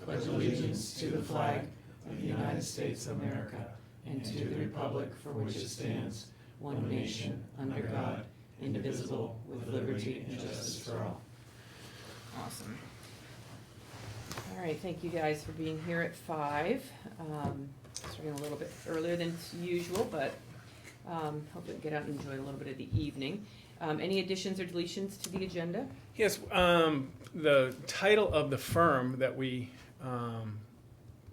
pledge allegiance to the flag of the United States of America and to the republic for which it stands, one nation, under God, indivisible, with liberty and justice for all. Awesome. All right, thank you guys for being here at 5. Starting a little bit earlier than usual, but hopefully get out and enjoy a little bit of the evening. Any additions or deletions to the agenda? Yes, the title of the firm that we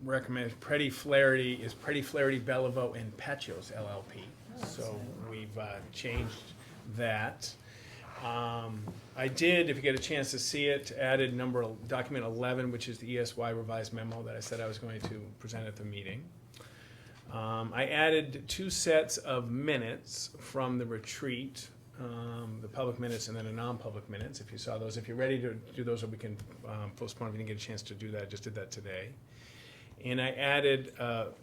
recommend, Pretty Flaherty, is Pretty Flaherty, Beliveau and Pachos LLP. So we've changed that. I did, if you get a chance to see it, added document 11, which is the ESY revised memo that I said I was going to present at the meeting. I added 2 sets of minutes from the retreat, the public minutes and then the non-public minutes, if you saw those. If you're ready to do those, or we can postpone if you didn't get a chance to do that. I just did that today. And I added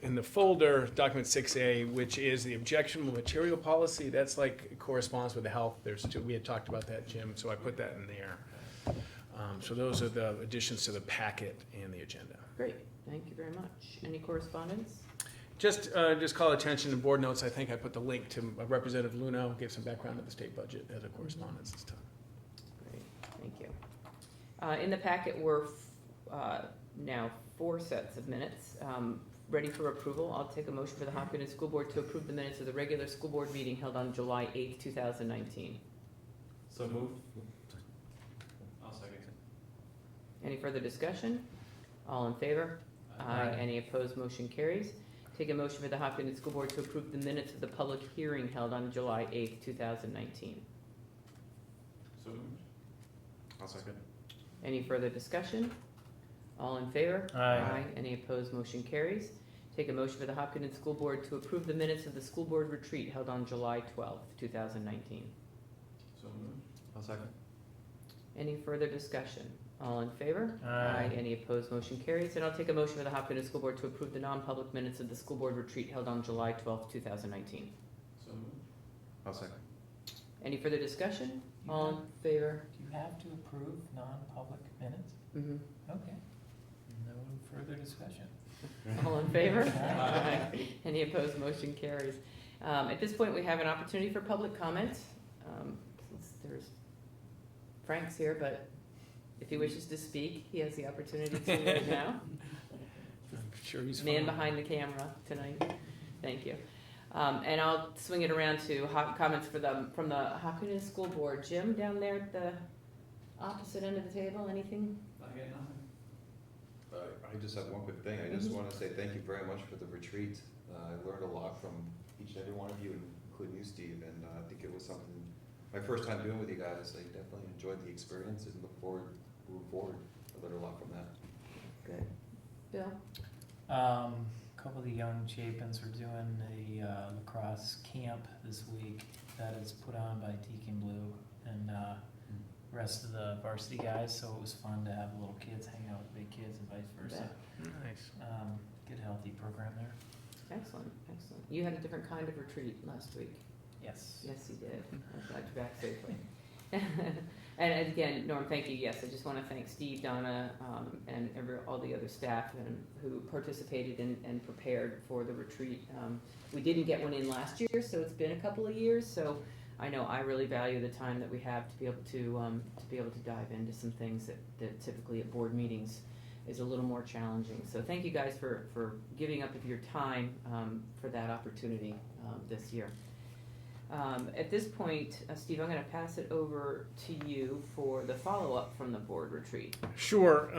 in the folder, document 6A, which is the objectionable material policy. That's like corresponds with the health. We had talked about that, Jim, so I put that in there. So those are the additions to the packet and the agenda. Great, thank you very much. Any correspondence? Just call attention to board notes. I think I put the link to Representative Luna, who gave some background of the state budget as a correspondence this time. Great, thank you. In the packet were now 4 sets of minutes ready for approval. I'll take a motion for the Hopkinton School Board to approve the minutes of the regular school board meeting held on July 8th, 2019. So moved. I'll second. Any further discussion? All in favor? Aye. Any opposed? Motion carries. Take a motion for the Hopkinton School Board to approve the minutes of the public hearing held on July 8th, 2019. So moved. I'll second. Any further discussion? All in favor? Aye. Any opposed? Motion carries. Take a motion for the Hopkinton School Board to approve the minutes of the school board retreat held on July 12th, 2019. So moved. I'll second. Any further discussion? All in favor? Aye. Any opposed? Motion carries. And I'll take a motion for the Hopkinton School Board to approve the non-public minutes of the school board retreat held on July 12th, 2019. So moved. I'll second. Any further discussion? All in favor? Do you have to approve non-public minutes? Mm-hmm. Okay. No further discussion. All in favor? Aye. Aye. Any opposed? Motion carries. At this point, we have an opportunity for public comment. Since there's Frank's here, but if he wishes to speak, he has the opportunity to right now. I'm sure he's Man fine. behind the camera tonight. Thank you. And I'll swing it around to comments from the Hopkinton School Board. Jim, down there at the opposite end of the table, anything? I get nothing. I just have one quick thing. I just want to say thank you very much for the retreat. I learned a lot from each and every one of you, including you, Steve, and I think it was something, my first time doing with you guys. I definitely enjoyed the experience and look forward, move forward. I learned a lot from that. Good. Bill? A couple of the young Chapins are doing a lacrosse camp this week that is put on by Deacon Blue and rest of the varsity guys, so it was fun to have little kids hang out with big kids and vice versa. Nice. Good healthy program there. Excellent, excellent. You had a different kind of retreat last week. Yes. Yes, you did. I'm glad you're back safely. And again, Norm, thank you. Yes, I just want to thank Steve, Donna, and all the other staff who participated and prepared for the retreat. We didn't get one in last year, so it's been a couple of years. So I know I really value the time that we have to be able to dive into some things that typically at board meetings is a little more challenging. So thank you guys for giving up of your time for that opportunity this year. At this point, Steve, I'm going to pass it over to you for the follow-up from the board retreat. Sure.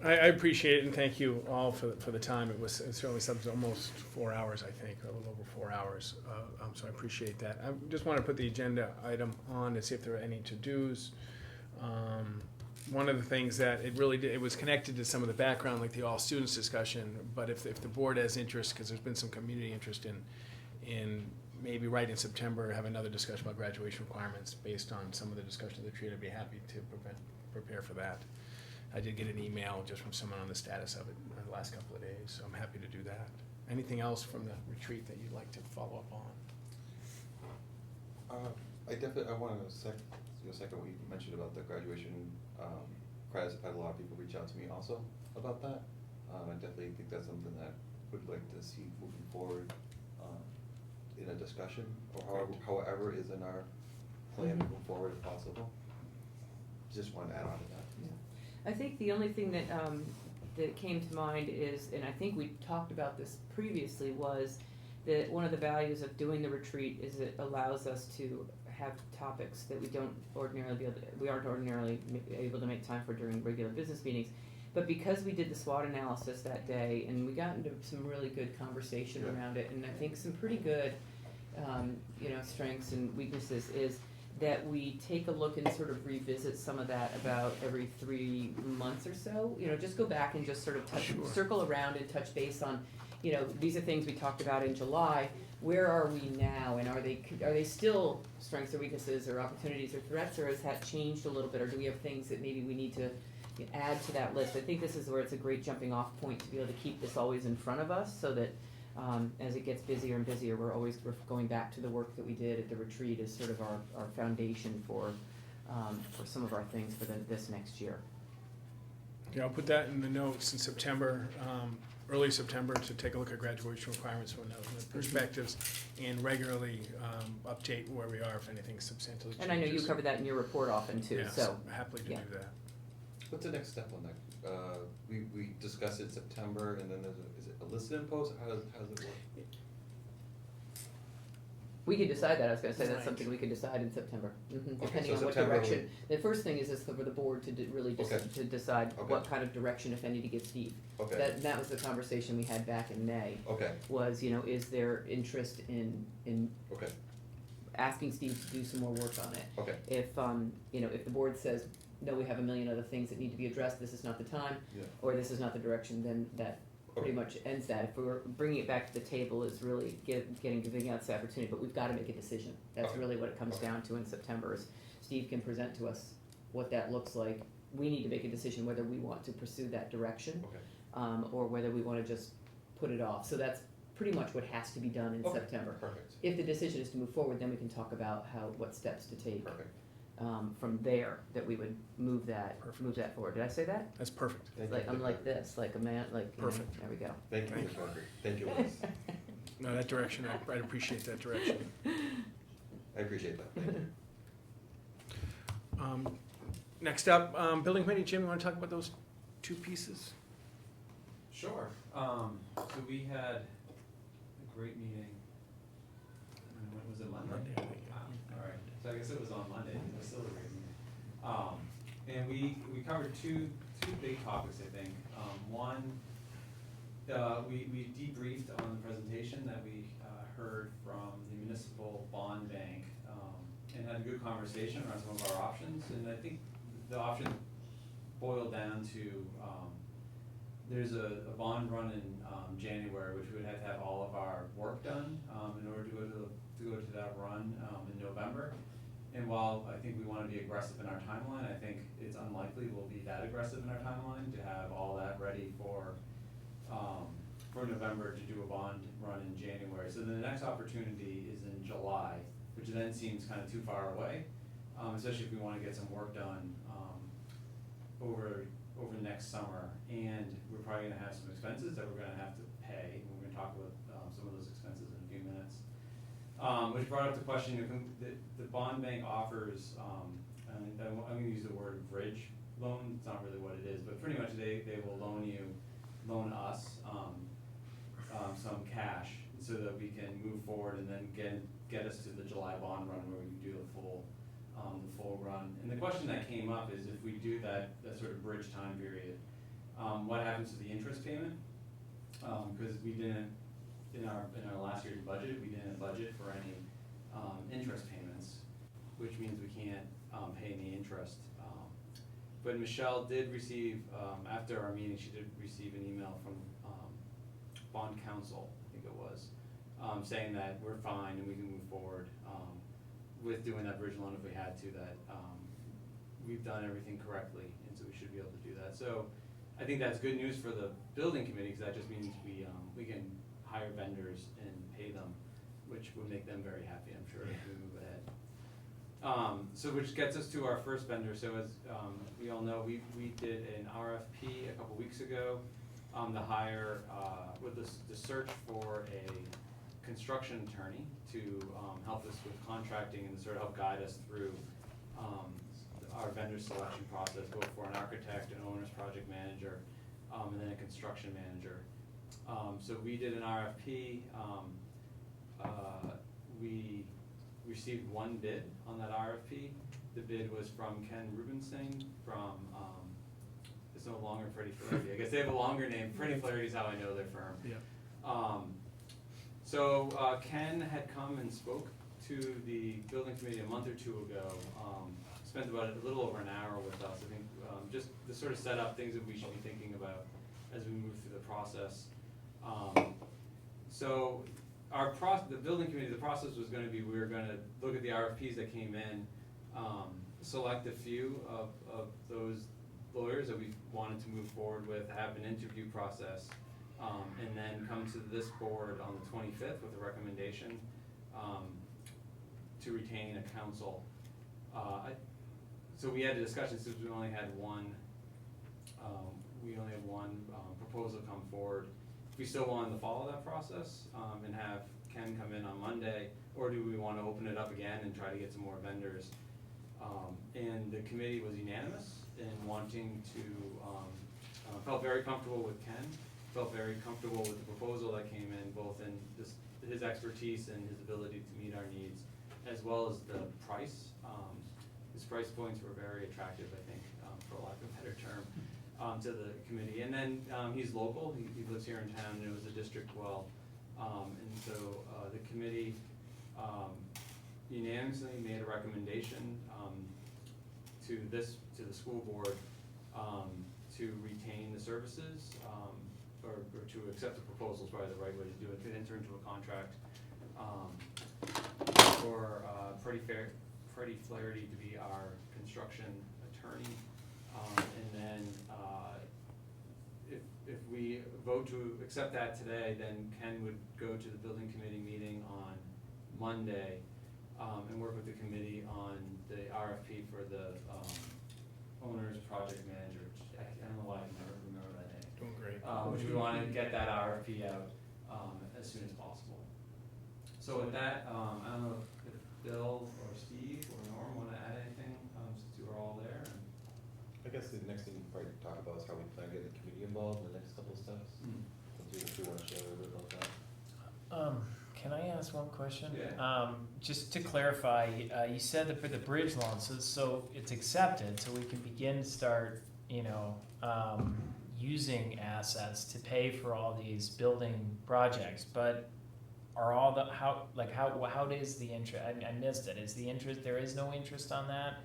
I appreciate it, and thank you all for the time. It was certainly something almost 4 hours, I think, a little over 4 hours. So I appreciate that. I just want to put the agenda item on to see if there are any to-dos. One of the things that it was connected to some of the background, like the all students discussion. But if the board has interest, because there's been some community interest in maybe right in September have another discussion about graduation requirements based on some of the discussion of the retreat, I'd be happy to prepare for that. I did get an email just from someone on the status of it in the last couple of days, so I'm happy to do that. Anything else from the retreat that you'd like to follow up on? I want to second what you mentioned about the graduation surprised I've had a lot of people reach out to me also about that. I definitely think that's something that would like to see moving forward, in a discussion, or however is in our plan Mhm. moving forward if possible. Just wanted to add on to that. Yeah. I think the only thing that, that came to mind is, and I think we talked about this previously, was that one of the values of doing the retreat is it allows us to have topics that we don't ordinarily we aren't ordinarily able to make time for during regular business meetings. But because we did the SWOT analysis that day, and we got into some really good conversation Yeah. around it, and I think some pretty good, strengths and weaknesses, is that we take a look and sort of revisit some of that about every 3 months or so. Just go back and just sort of Sure. circle around and touch base on, these are things we talked about in July. Where are we now, and are they still strengths or weaknesses or opportunities or threats, or has that changed a little bit, or do we have things that maybe we need to add to that list? I think this is where it's a great jumping off point to be able to keep this always in front of us, so that as it gets busier and busier, we're going back to the work that we did at the retreat as sort of our foundation for some of our things for this next year. Yeah, I'll put that in the notes in September, early September, to take a look at graduation requirements from the perspectives, and regularly update where we are if anything substantially changes. And I know you cover that in your report often too, Yes, so. happily to yeah. do that. What's the next step on that? We discussed it in September, and then is it a listed post? How does it work? We could decide that, I was gonna say, that's Right. something we could decide in September, Okay, depending so on what September direction. The first thing is for the board to really Okay. to decide Okay. what kind of direction, if any, to give Steve. Okay, That was the conversation we had back in May, okay, was, is there interest in okay, asking Steve to do some more work on it? okay, If, if the board says, no, we have a million other things that need to be addressed, this is not the time, yeah, or this is not the direction, then that pretty okay, much ends that. If we're bringing it back to the table, is really giving out this opportunity, but we've gotta make a decision. That's Okay. really what it comes Okay. down to in September, is Steve can present to us what that looks like. We need to make a decision whether we want to pursue that direction, okay, or whether we wanna just put it off. So that's pretty much what has to be done in Okay. September. perfect, If the decision is to move forward, then we can talk about what steps to take, perfect. from there, that we would move that forward. Did I say that? That's perfect. Thank you. Like, I'm like this, like a man, like, Perfect. there we go. Thank you, Ms. Becker. Thank you, Liz. No, that direction, I'd appreciate that direction. I appreciate that, thank you. Next up, building committee. Jim, you wanna talk about those 2 pieces? Sure. So we had a great meeting. When was it, Monday? Monday, I think, yeah. Wow, all right. So I guess it was on Monday. It was still a great meeting. And we covered two big topics, I think. One, we debriefed on the presentation that we heard from the municipal bond bank, and had a good conversation around some of our options. And I think the option boiled down to, there's a bond run in January, which we would have to have all of our work done in order to go to that run in November. And while I think we want to be aggressive in our timeline, I think it's unlikely we'll be that aggressive in our timeline to have all that ready for November to do a bond run in January. So the next opportunity is in July, which then seems kind of too far away, especially if we want to get some work done over next summer. And we're probably going to have some expenses that we're going to have to pay. And we're going to talk about some of those expenses in a few minutes. Which brought up the question, the bond bank offers, I'm going to use the word bridge loan. It's not really what it is, but pretty much they will loan us some cash so that we can move forward and then get us to the July bond run where we can do the full run. And the question that came up is, if we do that sort of bridge time period, what happens to the interest payment? Because we didn't, in our last year's budget, we didn't budget for any interest payments, which means we can't pay any interest. But Michelle did receive, after our meeting, she did receive an email from bond counsel, I think it was, saying that we're fine and we can move forward with doing that bridge loan if we had to, that we've done everything correctly, and so we should be able to do that. So I think that's good news for the building committee, because that just means we can hire vendors and pay them, which would make them very happy, I'm sure, if we move ahead. So which gets us to our first vendor. So as we all know, we did an RFP a couple weeks ago to hire, with the search for a construction attorney to help us with contracting and sort of help guide us through our vendor selection process, both for an architect, an owner's project manager, and then a construction manager. So we did an RFP. We received one bid on that RFP. The bid was from Ken Rubenstein from, it's no longer Freddie Flaherty. I guess they have a longer name. Freddie Flaherty is how I know their firm. Yeah. So Ken had come and spoke to the building committee a month or two ago. Spent about a little over an hour with us, I think, just to sort of set up things that we should be thinking about as we move through the process. So the building committee, the process was gonna be, we were gonna look at the RFPs that came in, select a few of those lawyers that we wanted to move forward with, have an interview process, and then come to this board on the 25th with a recommendation to retain a counsel. So we had a discussion since we only had one proposal come forward. If we still wanted to follow that process and have Ken come in on Monday, or do we want to open it up again and try to get some more vendors? And the committee was unanimous in wanting to, felt very comfortable with Ken, felt very comfortable with the proposal that came in, both in his expertise and his ability to meet our needs, as well as the price. His price points were very attractive, I think, for lack of a better term, to the committee. And then he's local, he lives here in town, and it was a district well. And so the committee unanimously made a recommendation to the school board to retain the services, or to accept the proposal is probably the right way to do it, to enter into a contract for Freddie Flaherty to be our construction attorney. And then if we vote to accept that today, then Ken would go to the building committee meeting on Monday and work with the committee on the RFP for the owner's project manager. I don't know why I can never remember that name. Doing great. Which we want to get that RFP out as soon as possible. So with that, I don't know if Bill or Steve or Norm want to add anything, since you are all there. I guess the next thing we probably talk about is how we plan to get the community involved in the next couple of steps. If you want to share a little bit about that. Can I ask one question? Yeah. Just to clarify, you said that for the bridge loan, so it's accepted, so we can begin to start, using assets to pay for all these building projects, but are all the, how is the interest, I missed it, is the interest, there is no interest on that?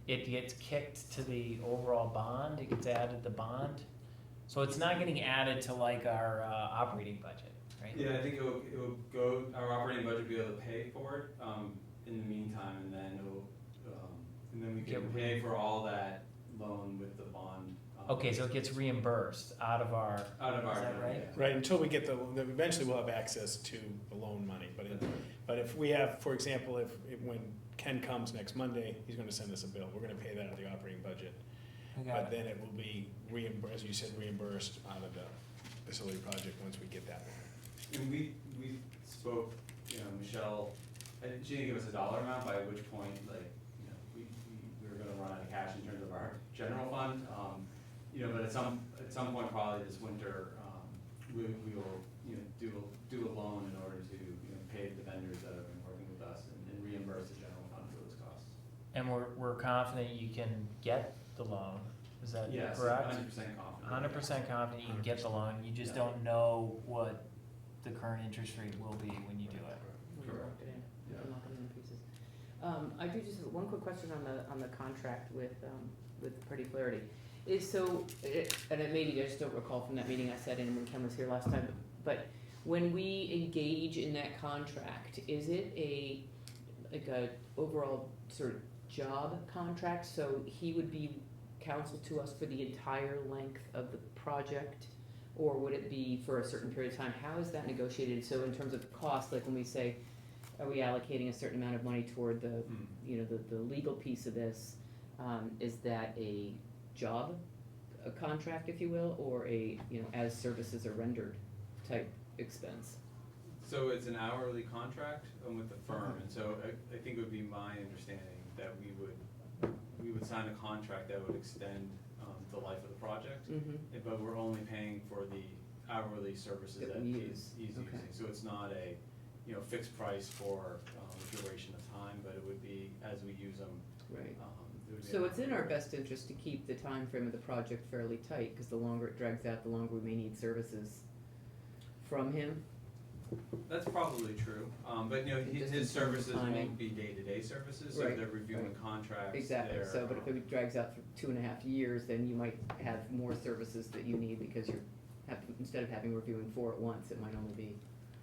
It gets kicked to the overall bond, it gets added to the bond? So it's not getting added to like our operating budget, right? Yeah, I think it will go, our operating budget will be able to pay for it in the meantime, and then we can pay for all that loan with the bond. Okay, so it gets reimbursed out of our, is that right? Yeah. Right, until we get eventually we'll have access to the loan money, but if we have, for example, when Ken comes next Monday, he's gonna send us a bill, we're gonna pay that out of the operating budget. But then it will be reimbursed, as you said, reimbursed out of the facility project once we get that one. And we spoke, Michelle, she didn't give us a dollar amount, by which point, we were gonna run out of cash in terms of our general fund. But at some point, probably this winter, we will, do a loan in order to, pay the vendors that have been working with us and reimburse the general fund for those costs. And we're confident you can get the loan, is that correct? Yes, 100% confident. 100% confident you can get the loan, you just don't know what the current interest rate will be when you do it. When you lock it in, you can lock it in pieces. I do just have one quick question on the contract with Freddie Flaherty. And maybe I just don't recall from that meeting I sat in when Ken was here last time, but when we engage in that contract, is it a overall sort of job contract, so he would be counsel to us for the entire length of the project, or would it be for a certain period of time? How is that negotiated? So in terms of cost, like when we say, are we allocating a certain amount of money toward the, Hmm. you know, the legal piece of this? Is that a job, a contract, if you will, or a, you know, as services are rendered type expense? So it's an hourly contract with the firm, and so I think it would be my understanding that we would sign a contract that would extend the life of the project, Mm-hmm. but we're only paying for the hourly services That that we he's use. using. Okay. So it's not a, you know, fixed price for the duration of time, but it would be as we use them. Right. It would be So an it's in our hourly. best interest to keep the time frame of the project fairly tight, because the longer it drags out, the longer we may need services from him. That's probably true, but you know, Just his in terms of services timing. won't be day-to-day services, so Right, they're reviewing right. contracts. Exactly, they're, so, but if it drags out for 2.5 years, then you might have more services that you need, because instead of having reviewing 4 at once, it might only be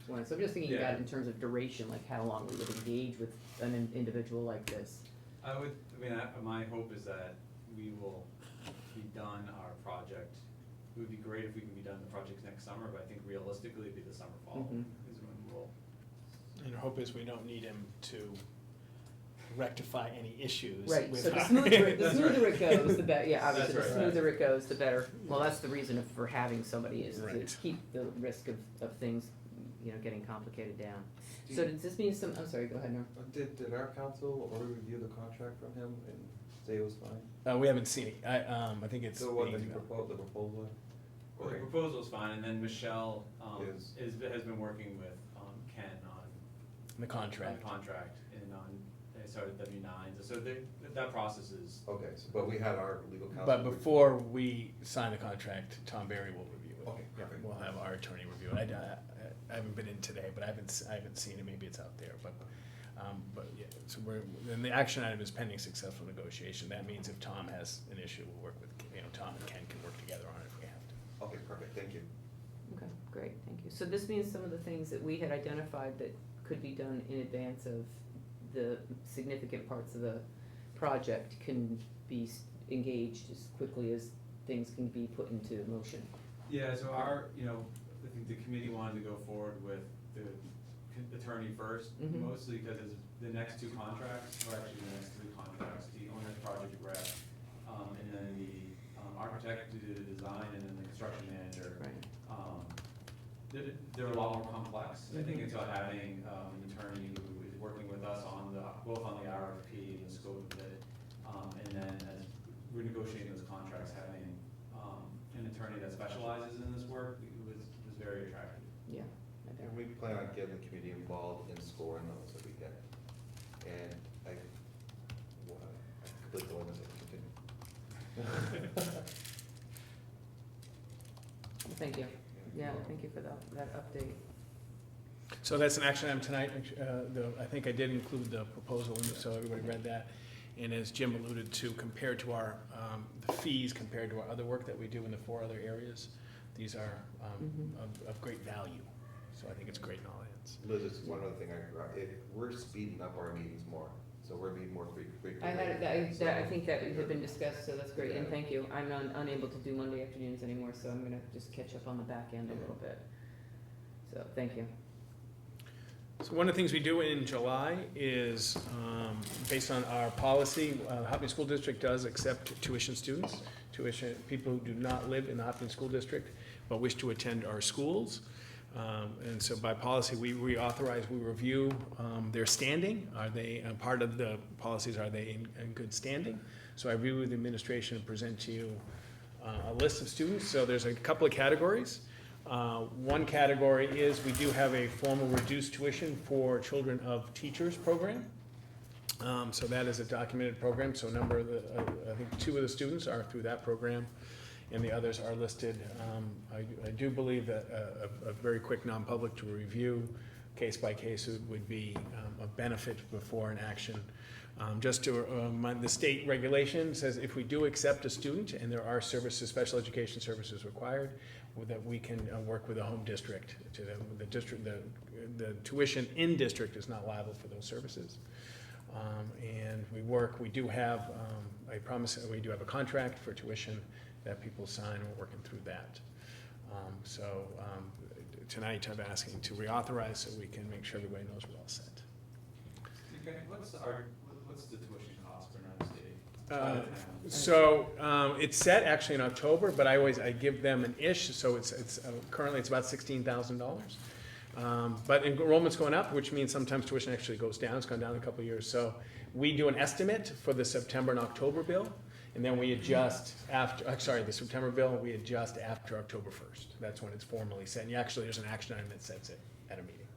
one. So I'm just thinking about Yeah. it in terms of duration, like how long we would engage with an individual like this. my hope is that we will be done our project. It would be great if we can be done the project next summer, but I think realistically it'd be the summer fall Mhm. is when we'll. And our hope is we don't need him to rectify any issues. Right, with so the our- smoother, That's it goes, the better, yeah, obviously, the That's right. smoother it goes, the better. Well, that's the reason for having somebody, is to Right. keep the risk of things, you know, getting complicated down. So does this mean I'm sorry, go ahead, Norm. Did our council already review the contract from him and say it was fine? We haven't seen it. I think it's. So what being did you developed. propose, the proposal? Well, the proposal's fine, and then Michelle, Is- has been working with, Ken on. The contract. On contract, and they started W-9s, so that process is. Okay, so, but we had our legal counsel. But before we sign the contract, Tom Barry will review it. Okay, Yeah, perfect. we'll have our attorney review it. I haven't been in today, but I haven't seen it. Maybe it's out there, but yeah, so and the action item is pending successful negotiation. That means if Tom has an issue, we'll work with, Tom and Ken can work together on it if we have to. Okay, perfect, thank you. Okay, great, thank you. So this means some of the things that we had identified that could be done in advance of the significant parts of the project can be engaged as quickly as things can be put into motion. Yeah, so I think the committee wanted to go forward with the attorney first, Mhm. mostly because it's the next 2 contracts, or actually the next 3 contracts, the owner's project rep, and then the architect who did the design, and then the construction manager. Right. They're a lot more complex. I think it's about having an attorney who is working with us both on the RFP and the scope of it, and then as we're negotiating those contracts, having an attorney that specializes in this work was very attractive. Yeah, I bet. And we plan on getting the community involved in scoring those if we get it. And I completely want to continue. Thank you. Yeah, thank you for that update. So that's an action item tonight. I think I did include the proposal, so everybody read that. And as Jim alluded to, compared to our, the fees compared to our other work that we do in the 4 other areas, these are of great value. So I think it's great in all hands. Liz, this is one other thing we're speeding up our meetings more, so we're meeting more frequently. I think that had been discussed, so that's great, and thank you. I'm unable to do Monday afternoons anymore, so I'm gonna just catch up on the back end a little bit. So, thank you. So one of the things we do in July is, based on our policy, Hopkinton School District does accept tuition students, people who do not live in the Hopkinton School District but wish to attend our schools. And so by policy, we reauthorize, we review their standing. Are they, part of the policies, are they in good standing? So I review with the administration and present to you a list of students. So there's a couple of categories. One category is we do have a formal reduced tuition for children of teachers program. So that is a documented program. So I think 2 of the students are through that program, and the others are listed. I do believe that a very quick non-public to review case by case would be a benefit before an action. Just to the state regulation says if we do accept a student and there are services, special education services required, that we can work with a home district. The tuition in district is not liable for those services. And we do have, I promise, we do have a contract for tuition that people sign. We're working through that. Tonight I'm asking to reauthorize so we can make sure everybody knows we're all set. Okay, what's the tuition cost for United States? It's set actually in October, but I give them an ish, so it's currently it's about $16,000. But enrollment's going up, which means sometimes tuition actually goes down. It's gone down a couple of years. So we do an estimate for the September and October bill, and then we adjust the September bill, we adjust after October 1st. That's when it's formally set. And there's an action item that sets it at a meeting.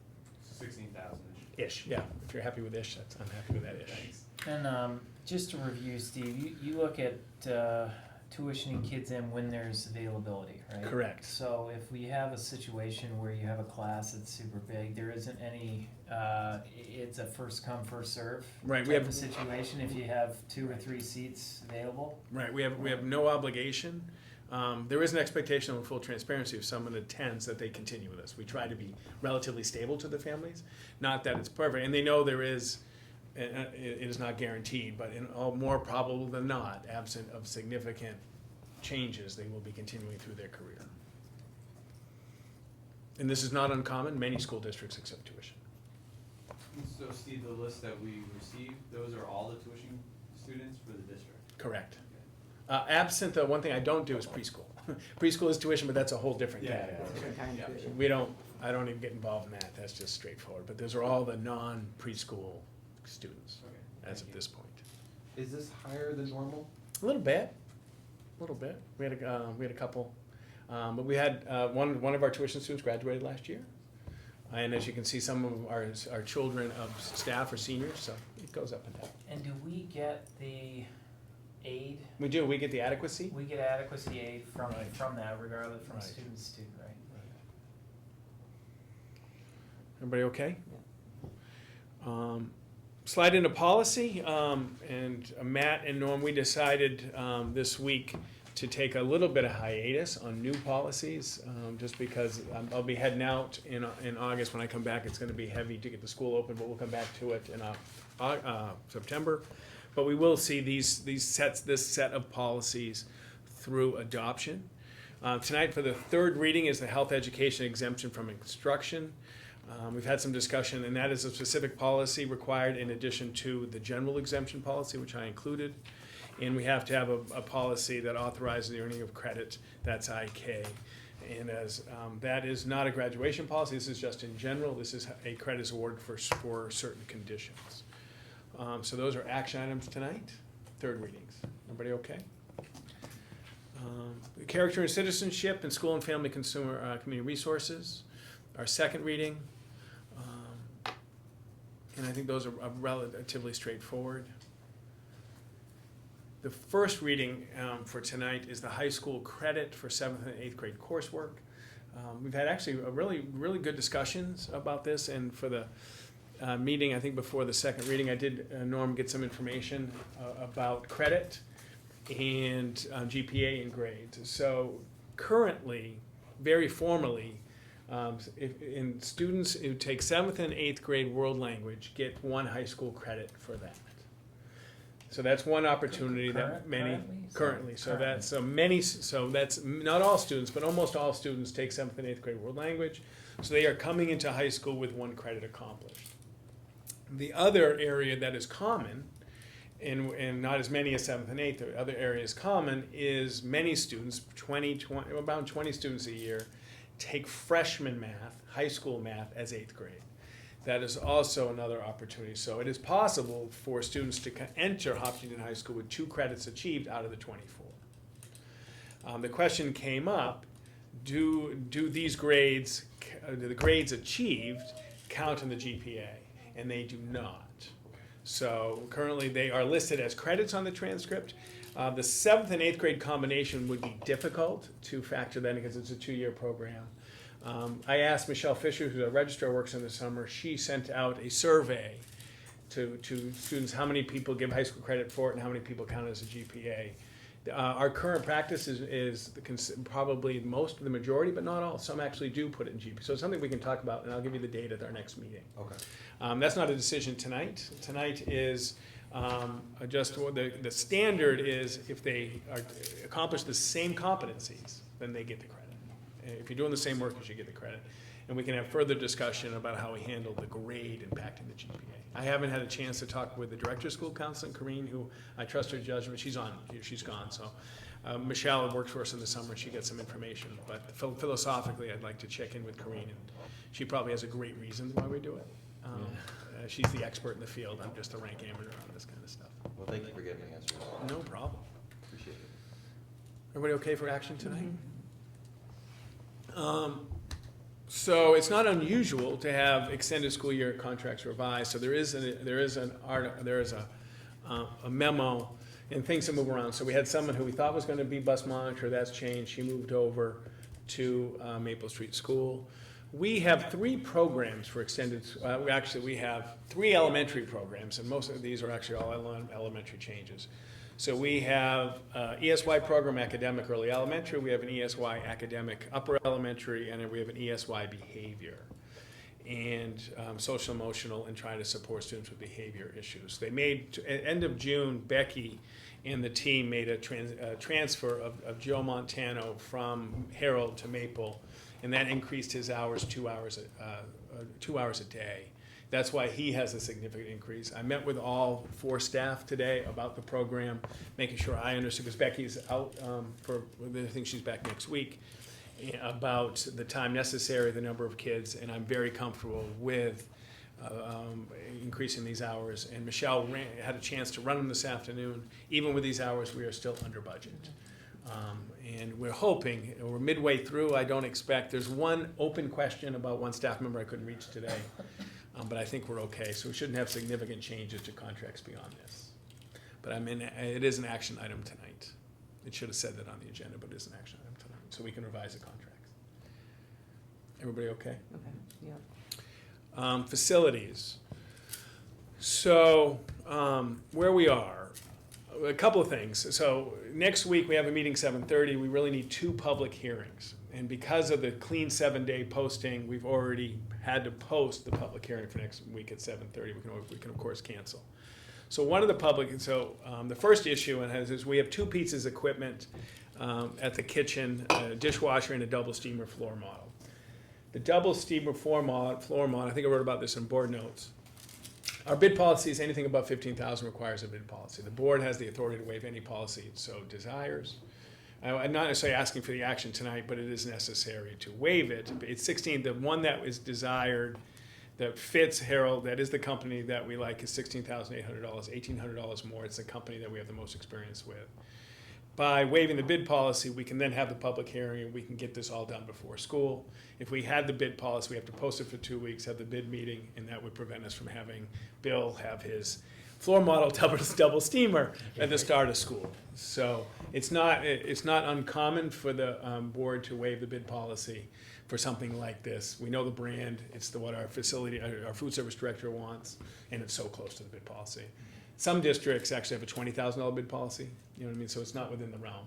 16,000. Ish, yeah. If you're happy with ish, I'm happy with that ish. Thanks. And just to review, Steve, you look at tuitioning kids in when there's availability, right? Correct. So if we have a situation where you have a class that's super big, there isn't any, it's a first come, first serve Right, we type have of situation if you have 2 or 3 seats available. Right, we have no obligation. There is an expectation of full transparency if someone attends that they continue with us. We try to be relatively stable to the families, not that it's perfect, and they know there is. It is not guaranteed, but more probable than not, absent of significant changes, they will be continuing through their career. And this is not uncommon. Many school districts accept tuition. So Steve, the list that we received, those are all the tuition students for the district? Correct. Absent the one thing I don't do is preschool. Preschool is tuition, but that's a whole different category. Different kind of tuition. I don't even get involved in that. That's just straightforward. But those are all the non-preschool students Okay, as thank of you. this point. Is this higher than normal? A little bit. We had a couple, but we had one of our tuition students graduated last year, and as you can see, some of our children of staff are seniors, so it goes up and down. And do we get the aid? We do. We get the adequacy. We get adequacy aid from that, regardless from Right. student to student, right? Everybody okay? Slide into policy, and Matt and Norm, we decided this week to take a little bit of hiatus on new policies, just because I'll be heading out in August. When I come back, it's going to be heavy to get the school open, but we'll come back to it in September. But we will see this set of policies through adoption. Tonight, for the third reading, is the health education exemption from instruction. We've had some discussion, and that is a specific policy required in addition to the general exemption policy, which I included. And we have to have a policy that authorizes the earning of credit, that's IK. And as that is not a graduation policy, this is just in general, this is a credit award for certain conditions. So those are action items tonight, third readings. Everybody okay? Character and citizenship in school and family consumer community resources, our second reading. And I think those are relatively straightforward. The first reading for tonight is the high school credit for 7th and 8th grade coursework. We've had actually a really good discussions about this, and for the meeting, I think before the second reading, I did, Norm, get some information about credit and GPA and grades. So currently, very formally, in students who take 7th and 8th grade world language get 1 high school credit for that. So that's one opportunity that many currently. So that's not all students, but almost all students take 7th and 8th grade world language. So they are coming into high school with 1 credit accomplished. The other area that is common, and not as many as 7th and 8th, the other area is common, is many students, about 20 students a year, take freshman math, high school math, as 8th grade. That is also another opportunity. So it is possible for students to enter Hopkinton High School with 2 credits achieved out of the 24. The question came up, do these grades, do the grades achieved count in the GPA? And they do not. So currently they are listed as credits on the transcript. The 7th and 8th grade combination would be difficult to factor that in because it's a 2-year program. I asked Michelle Fisher, who's a registrar, works in the summer. She sent out a survey to students, how many people give high school credit for it and how many people count it as a GPA. Our current practice is probably the majority, but not all. Some actually do put it in GPA. So it's something we can talk about, and I'll give you the date at our next meeting. Okay. That's not a decision tonight. Tonight is just the standard is if they accomplish the same competencies, then they get the credit. If you're doing the same work, you should get the credit. and we can have further discussion about how we handle the grade impacting the GPA. I haven't had a chance to talk with the director of school counseling, Corrine, who I trust her judgment. She's gone, so. Michelle works for us in the summer, she gets some information, but philosophically, I'd like to check in with Corrine, and she probably has a great reason why we do it. She's the expert in the field, I'm just a rank amateur on this kind of stuff. Well, thank you for getting the answers. No problem. Appreciate it. Everybody okay for action tonight? So it's not unusual to have extended school year contracts revised, so there is a memo, and things that move around. So we had someone who we thought was going to be bus monitor, that's changed, she moved over to Maple Street School. We have 3 programs for extended, we have 3 elementary programs, and most of these are actually all elementary changes. So we have ESY program academic early elementary, we have an ESY academic upper elementary, and then we have an ESY behavior. And social emotional, and trying to support students with behavior issues. They made, at end of June, Becky and the team made a transfer of Joe Montano from Harold to Maple, and that increased his hours 2 hours a day. That's why he has a significant increase. I met with all 4 staff today about the program, making sure I understood, because Becky's out I think she's back next week, about the time necessary, the number of kids, and I'm very comfortable with increasing these hours. And Michelle had a chance to run them this afternoon. Even with these hours, we are still under budget. And we're hoping, we're midway through, I don't expect, there's one open question about one staff member I couldn't reach today, but I think we're okay. So we shouldn't have significant changes to contracts beyond this. But it is an action item tonight. It should have said that on the agenda, but it is an action item tonight, so we can revise the contracts. Everybody okay? Okay, yeah. Facilities. So where we are, a couple of things. So next week we have a meeting 7:30. We really need 2 public hearings. And because of the clean 7-day posting, we've already had to post the public hearing for next week at 7:30. We can of course cancel. So one of the the first issue is we have 2 pieces of equipment at the kitchen, a dishwasher and a double steamer floor model. The double steamer floor model, I think I wrote about this in board notes. Our bid policy is anything above $15,000 requires a bid policy. The board has the authority to waive any policy it so desires. I'm not necessarily asking for the action tonight, but it is necessary to waive it. It's 16, the one that is desired, that fits Harold, that is the company that we like, is $16,800, $1,800 more. It's the company that we have the most experience with. By waiving the bid policy, we can then have the public hearing and we can get this all done before school. If we had the bid policy, we have to post it for 2 weeks, have the bid meeting, and that would prevent us from having Bill have his floor model double steamer at the start of school. So it's not uncommon for the board to waive the bid policy for something like this. We know the brand, it's what our food service director wants, and it's so close to the bid policy. Some districts actually have a $20,000 bid policy, you know what I mean? So it's not within the realm.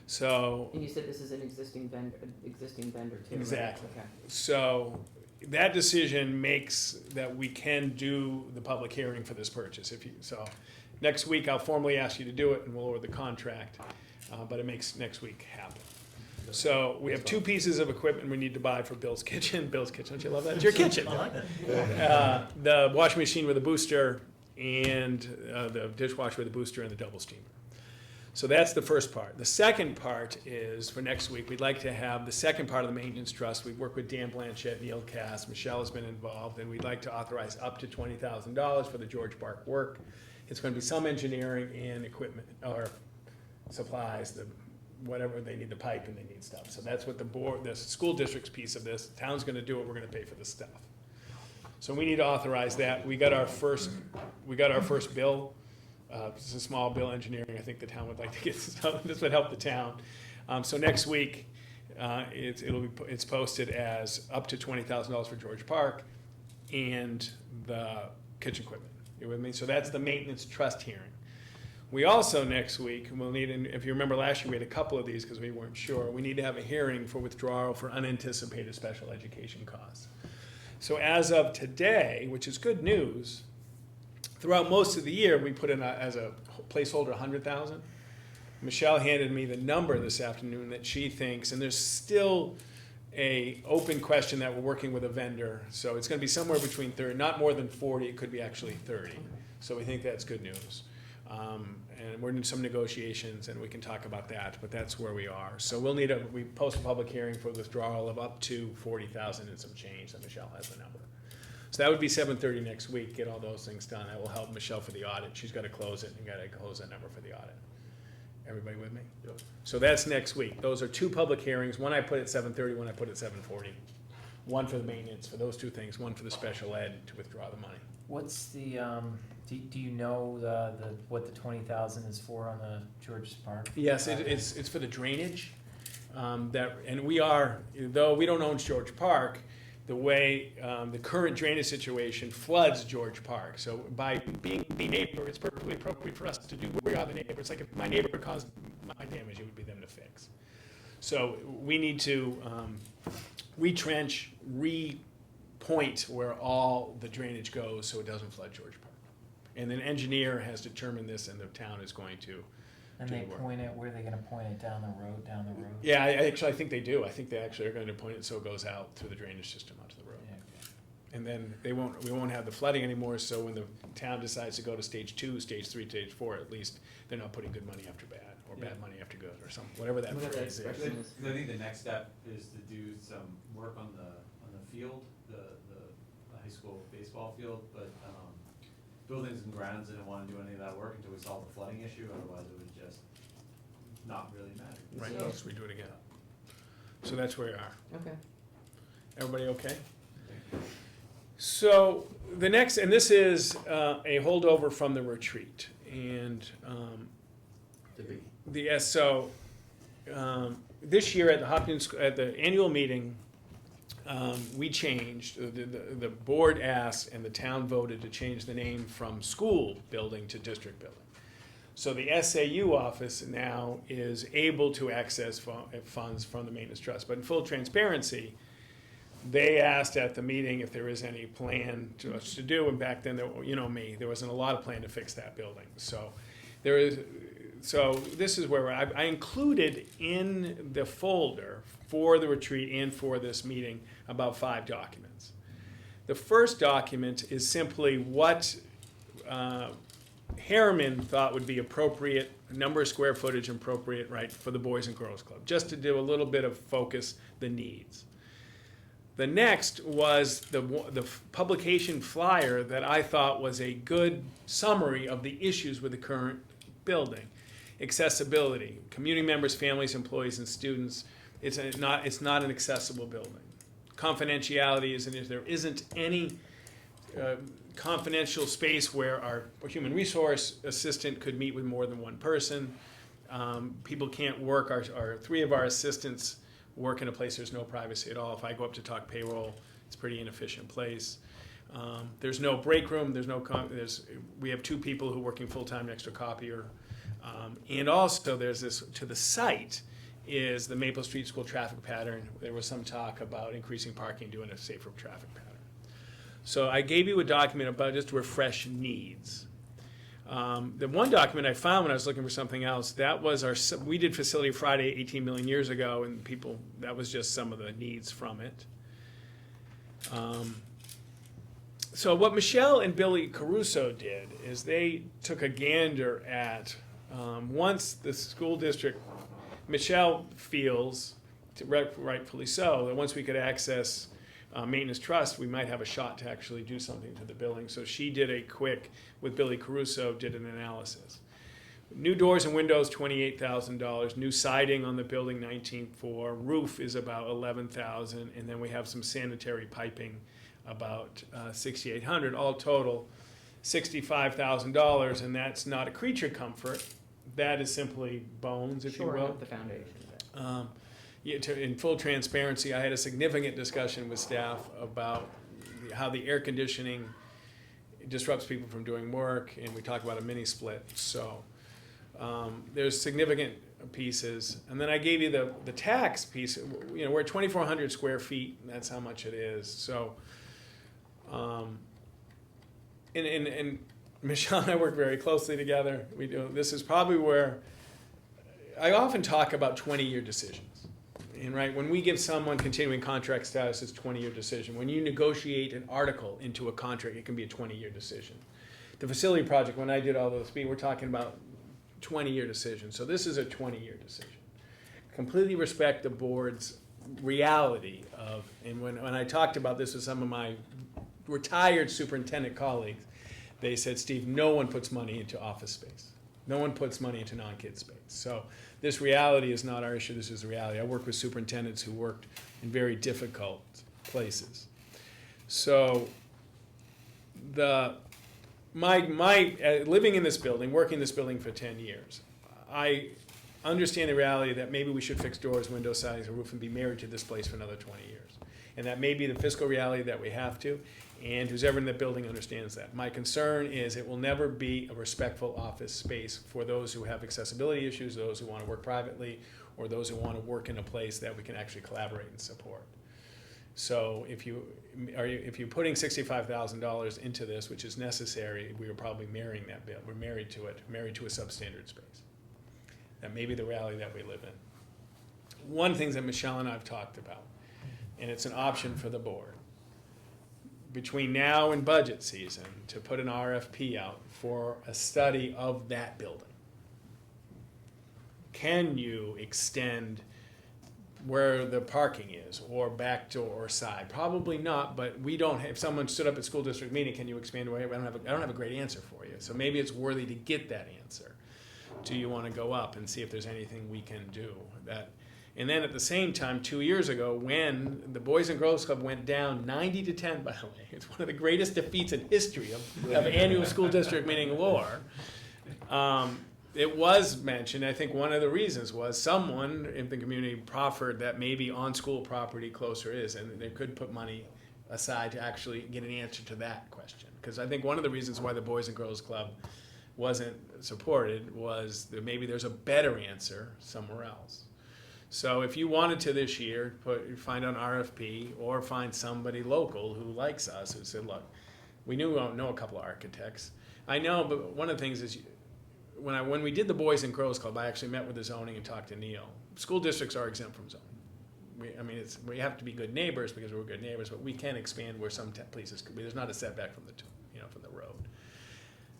So. And you said this is an existing vendor too, right? Exactly. Okay. So that decision makes that we can do the public hearing for this purchase. So next week I'll formally ask you to do it and we'll order the contract, but it makes next week happen. So we have 2 pieces of equipment we need to buy for Bill's Kitchen. Bill's Kitchen, don't you love that? It's your kitchen. I like that. The washing machine with a booster and the dishwasher with a booster and the double steamer. So that's the first part. The second part is for next week, we'd like to have the second part of the maintenance trust. We've worked with Dan Blanchett, Neil Cass, Michelle has been involved, and we'd like to authorize up to $20,000 for the George Park work. It's going to be some engineering and equipment or supplies, whatever they need, the pipe and they need stuff. So that's what the school district's piece of this. The town's going to do it. We're going to pay for the stuff. So we need to authorize that. We got our first bill. It's a small bill engineering. I think the town would like to get some. This would help the town. So next week, it's posted as up to $20,000 for George Park and the kitchen equipment. You with me? So that's the maintenance trust hearing. We also next week will need, and if you remember last year, we had a couple of these because we weren't sure. We need to have a hearing for withdrawal for unanticipated special education costs. So as of today, which is good news, throughout most of the year, we put in as a placeholder $100,000. Michelle handed me the number this afternoon that she thinks, and there's still a open question that we're working with a vendor. So it's gonna be somewhere between 30, not more than 40, it could be actually 30. So we think that's good news. And we're in some negotiations and we can talk about that, but that's where we are. So we post a public hearing for withdrawal of up to 40,000 and some change, that Michelle has the number. So that would be 7:30 next week, get all those things done. That will help Michelle for the audit. She's gotta close it and gotta close that number for the audit. Everybody with me? Yep. So that's next week. Those are two public hearings. One I put at 7:30, one I put at 7:40. One for the maintenance, for those two things, one for the special ed to withdraw the money. What's the, do you know what the 20,000 is for on the George Park? Yes, it's for the drainage. And we are, though we don't own George Park, the way the current drainage situation floods George Park. So by being the neighbor, it's perfectly appropriate for us to do, we are the neighbor. It's like if my neighbor caused my damage, it would be them to fix. So we need to retrench, re-point where all the drainage goes so it doesn't flood George Park. And an engineer has determined this and the town is going to. And do they the work. point it, where are they gonna point it, down the road? Yeah, I think they do. I think they actually are going to point it so it goes out through the drainage system out to the road. Yeah, okay. And then we won't have the flooding anymore, so when the town decides to go to stage 2, stage 3, stage 4, at least they're not putting good money after bad, or bad money after good, or something, whatever that Whatever that phrase is. expression is. I think the next step is to do some work on the field, the high school baseball field, but, buildings and grounds didn't wanna do any of that work until we solved the flooding issue, otherwise it would just not really matter. Right, So- let's redo it again. So that's where we are. Okay. Everybody okay? So the next, and this is a holdover from the retreat, and this year at the Hopkins, at the annual meeting, we changed, the board asked and the town voted to change the name from school building to district building. So the SAU office now is able to access funds from the maintenance trust, but in full transparency, they asked at the meeting if there is any plan to us to do, and back then, you know me, there wasn't a lot of plan to fix that building. So this is where I included in the folder for the retreat and for this meeting about 5 documents. The first document is simply what Harriman thought would be appropriate, number of square footage appropriate, right, for the Boys and Girls Club, just to do a little bit of focus, the needs. The next was the publication flyer that I thought was a good summary of the issues with the current building. Accessibility, community members, families, employees, and students, it's not an accessible building. Confidentiality there isn't any confidential space where our human resource assistant could meet with more than one person. People can't work, our 3 of our assistants work in a place there's no privacy at all. If I go up to talk payroll, it's a pretty inefficient place. There's no break room, we have 2 people who are working full-time next to a copier. And also there's this, to the site is the Maple Street School traffic pattern. There was some talk about increasing parking, doing a safer traffic pattern. So I gave you a document about just to refresh needs. The one document I found when I was looking for something else, that was we did Facility Friday 18 million years ago, and that was just some of the needs from it. So what Michelle and Billy Caruso did is they took a gander at, once the school district, Michelle feels, rightfully so, that once we could access maintenance trust, we might have a shot to actually do something to the building. So she did with Billy Caruso, did an analysis. New doors and windows, $28,000. New siding on the building, $19,400. Roof is about $11,000, and then we have some sanitary piping, about $6,800. All total, $65,000, and that's not a creature comfort. That is simply bones, if you Shoring will. up the foundation. In full transparency, I had a significant discussion with staff about how the air conditioning disrupts people from doing work, and we talked about a mini split. So there's significant pieces, and then I gave you the tax piece. We're at 2,400 square feet. And that's how much it is. So, and Michelle and I work very closely together. We do. This is probably where I often talk about 20-year decisions. And right, when we give someone continuing contract status, it's a 20-year decision. When you negotiate an article into a contract, it can be a 20-year decision. The facility project, when I did all those, we're talking about 20-year decisions. So this is a 20-year decision. Completely respect the board's reality of, and when I talked about this with some of my retired superintendent colleagues, they said, Steve, no one puts money into office space. No one puts money into non-kid space. So this reality is not our issue, this is the reality. I work with superintendents who worked in very difficult places. So living in this building, working in this building for 10 years, I understand the reality that maybe we should fix doors, window sidings, and roof and be married to this place for another 20 years. And that may be the fiscal reality that we have to, and who's ever in the building understands that. My concern is it will never be a respectful office space for those who have accessibility issues, those who want to work privately, or those who want to work in a place that we can actually collaborate and support. So if you're putting $65,000 into this, which is necessary, we are probably marrying that bill. We're married to it, married to a substandard space. That may be the reality that we live in. One thing that Michelle and I have talked about, and it's an option for the board, between now and budget season, to put an RFP out for a study of that building. Can you extend where the parking is, or back door or side? Probably not, but we don't have, if someone stood up at school district meeting, can you expand away? I don't have a great answer for you. So maybe it's worthy to get that answer. Do you want to go up and see if there's anything we can do? And then at the same time, 2 years ago, when the Boys and Girls Club went down 90-10, by the way, it's one of the greatest defeats in history of annual school district meeting lore. It was mentioned, I think one of the reasons was someone in the community proffered that maybe on school property closer is, and they could put money aside to actually get an answer to that question. Because I think one of the reasons why the Boys and Girls Club wasn't supported was that maybe there's a better answer somewhere else. So if you wanted to this year, find an RFP or find somebody local who likes us, who said, look, we know a couple of architects. I know, but one of the things is, when we did the Boys and Girls Club, I actually met with the zoning and talked to Neil. School districts are exempt from zoning. We have to be good neighbors because we're good neighbors, but we can expand where some places could be. There's not a setback from the road.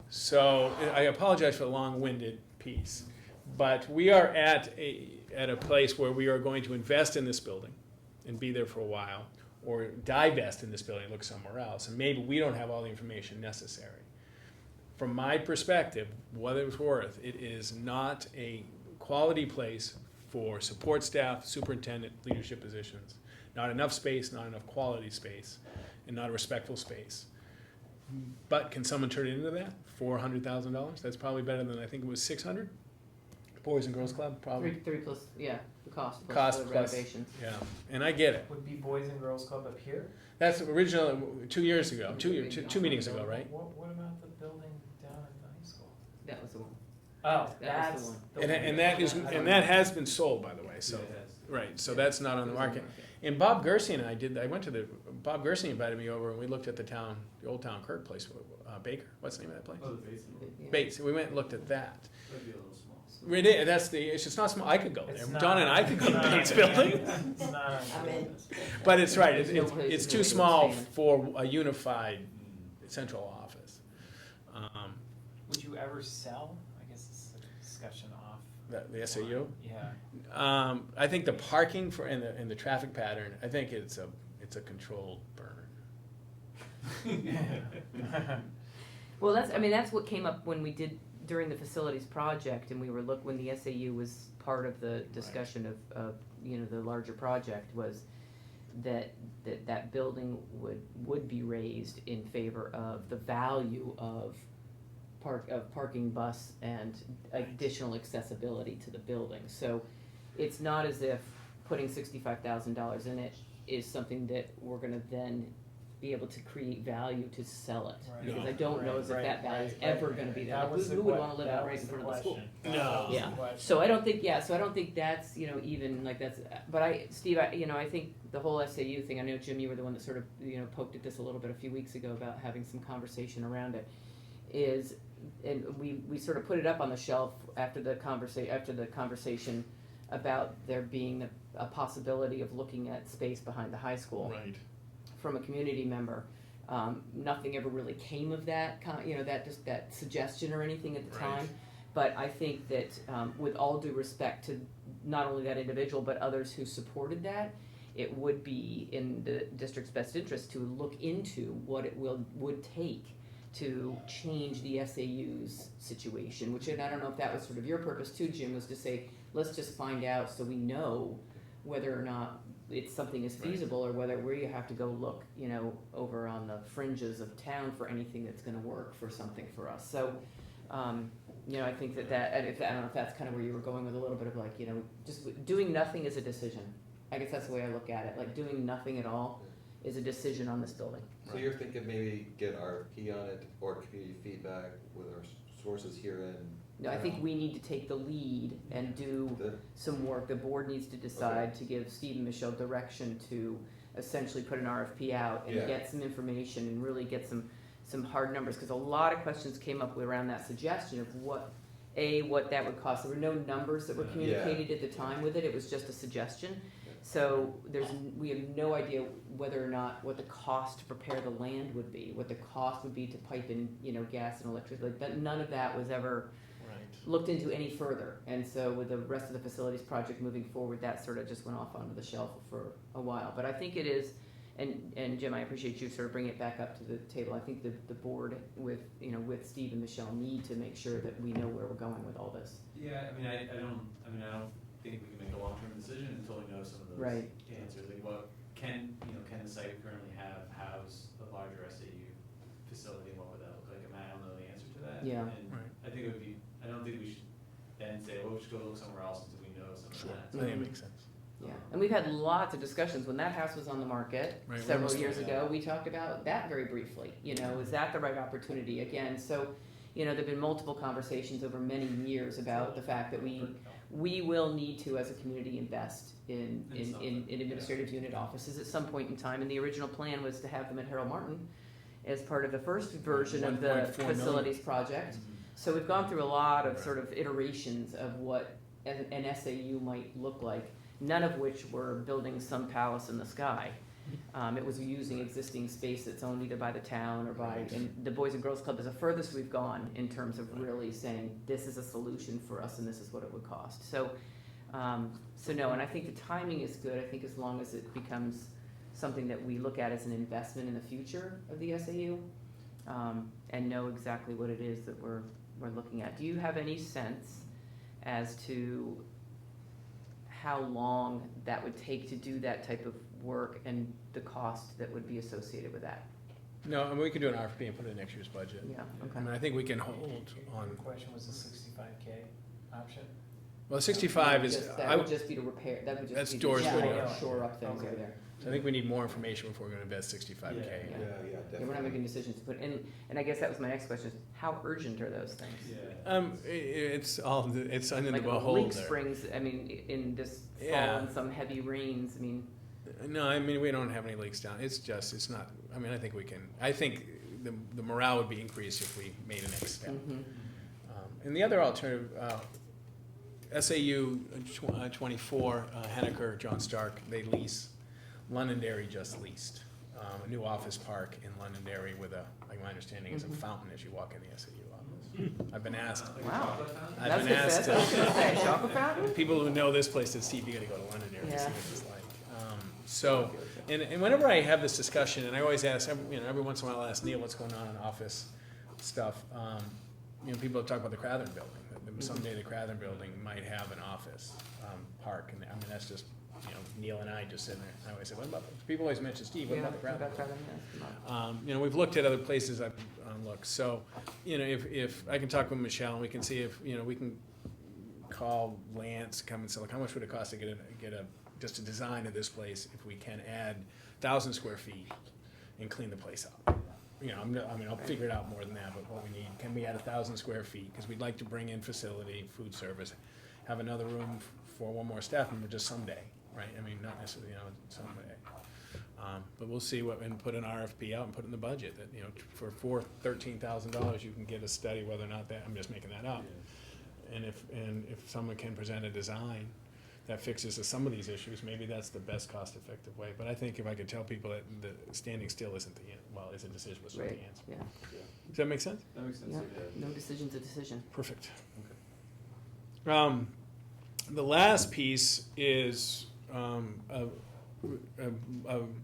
So I apologize for the long-winded piece, but we are at a place where we are going to invest in this building and be there for a while, or divest in this building and look somewhere else, and maybe we don't have all the information necessary. From my perspective, what it's worth, it is not a quality place for support staff, superintendent, leadership positions. Not enough space, not enough quality space, and not a respectful space. But can someone turn it into that? $400,000? That's probably better than, I think it was 600. Boys and Girls Club, probably. Three plus, yeah, the cost plus Cost the plus, renovations. yeah, and I get it. Would be Boys and Girls Club up here? That's originally 2 years ago, two meetings ago, right? What about the building down at the high school? That was the one. Oh, That was that's the one. the And one. that has been sold, by the way. So Yeah, it has. right, so that's not on the market. And Bob Gersey and I went to Bob Gersey invited me over and we looked at the Old Town Kirk place, Baker, what's the name of that place? Oh, the basement. Yeah. Bates, we went and looked at that. Might be a little small. It's just not small, I could go there, It's not- John and I could go to it's not- Bates building. It's not on I'm in. But it's right, There's no place it's to too really small expand. for a unified central office. Would you ever sell? I guess it's a discussion off. The SAU? Yeah. I think the parking and the traffic pattern, I think it's a controlled burn. Well, that's what came up when we did, during the facilities project, and we were when the SAU was part of the discussion of the larger project, was that building would be raised in favor of the value of parking, bus, and additional accessibility to the building. So it's not as if putting $65,000 in it is something that we're gonna then be able to create value to sell it. Right. Because I don't know as if that value is ever gonna be there. That was Who the would que- wanna live that right in was front of the school? question. No. That was the Yeah. question. So I don't think that's, even like that's, but Steve, I think the whole SAU thing, I know Jim, you were the one that sort of, poked at this a little bit a few weeks ago about having some conversation around it, and we sort of put it up on the shelf after the conversation about there being a possibility of looking at space behind the high school Right. from a community member. Nothing ever really came of that, just that suggestion or anything at the Right. time. But I think that with all due respect to not only that individual, but others who supported that, it would be in the district's best interest to look into what it would take to change the SAU's situation, which, and I don't know if that was sort of your purpose too, Jim, was to say, let's just find out so we know whether or not it's something is feasible, or whether we have to go look, over on the fringes of town for anything that's gonna work for something for us. So, I think and I don't know if that's kind of where you were going with a little bit of like, just doing nothing is a decision. I guess that's the way I look at it, like doing nothing at all is a decision on this building. So you're thinking maybe get RFP on it or community feedback with our sources here in? No, I think we need to take the lead and do The- some work. The board needs to decide to give Steve and Michelle direction to essentially put an RFP out and Yeah. get some information and really get some hard numbers, because a lot of questions came up around that suggestion of what that would cost. There were no numbers that were communicated at the time with it, it was just a suggestion. So we have no idea whether or not, what the cost to prepare the land would be, what the cost would be to pipe in, gas and electricity, like that, none of that was ever Right. looked into any further. And so with the rest of the facilities project moving forward, that sort of just went off onto the shelf for a while. But I think it is, and Jim, I appreciate you sort of bringing it back up to the table. I think the board with Steve and Michelle need to make sure that we know where we're going with all this. Yeah, I don't think we can make a long-term decision until we know some of those Right. answers. Like, what can the site currently house a larger SAU facility, and what would that look like? I don't know the answer to that. Yeah. And Right. I don't think we should then say, well, we should go look somewhere else until we know some Sure. of I that. think it makes sense. Yeah, and we've had lots of discussions. When that house was on the market Right, when several was years that? ago, we talked about that very briefly. Is that the right opportunity again? So, there've been multiple conversations over many years about the fact that we will need to, as a community, invest in administrative unit offices at some point in time. And the original plan was to have them at Harold Martin as part of the first version of the 1.4 million. facilities project. So we've gone through a lot of sort of iterations of what an SAU might look like, none of which were building some palace in the sky. It was using existing space that's owned either by the town or and the Boys and Girls Club is the furthest we've gone in terms of really saying, this is a solution for us and this is what it would cost. So no, and I think the timing is good. I think as long as it becomes something that we look at as an investment in the future of the SAU, and know exactly what it is that we're looking at. Do you have any sense as to how long that would take to do that type of work and the cost that would be associated with that? No, we could do an RFP and put it in next year's budget. Yeah, I mean, I think we can hold on, The question was the 65K option. well, 65 is, That would just be to repair, that would That's just be doors to for shore- doors. shore up things Okay. over there. so I think we need more information before we're gonna invest 65K. Yeah. Yeah. definitely. Yeah, we're not making decisions to put in, and I guess that was my next question, is how urgent are those things? Yeah. It's under the Like beholder. leak springs, in this fall Yeah. and some heavy rains, No, I mean, we don't have any leaks down, it's not, I mean, I think I think the morale would be increased if we made a next step. And the other alternative, SAU 24, Hennecker, John Stark, they lease, Londonderry just leased a new office park in Londonderry with like my understanding is a fountain as you walk in the SAU office. I've been asked, Like a Wow. chocolate fountain? I've That's been good, asked, that's what I was gonna say, chocolate fountain? people who know this place said, Steve, you gotta go to Londonderry to see Yeah. what it's like. So, and whenever I have this discussion, and I always ask, every once in a while I'll ask Neil what's going on in office stuff, people talk about the Crathern building, that someday the Crathern building might have an office, park, and I mean, that's just, Neil and I just sitting there, I always say, what about, people always mention, Steve, what about the Crathern building? We've looked at other places I've looked, so, if I can talk with Michelle and we can see if, we can call Lance, come and say, look, how much would it cost to get just a design of this place if we can add 1,000 square feet and clean the place up? I'll figure it out more than that, but what we need, can we add 1,000 square feet? Because we'd like to bring in facility, food service, have another room for one more staff member just someday, right? I mean, not necessarily, someday. But we'll see and put an RFP out and put it in the budget that, for $13,000, you can get a study whether or not I'm just making that up. And if someone can present a design that fixes some of these issues, maybe that's the best cost-effective way. But I think if I could tell people that the standing still isn't the, is a decision, was not the Right, answer. yeah, Does that make sense? That makes sense, yeah, yeah. no decision's a decision. Perfect. The last piece is a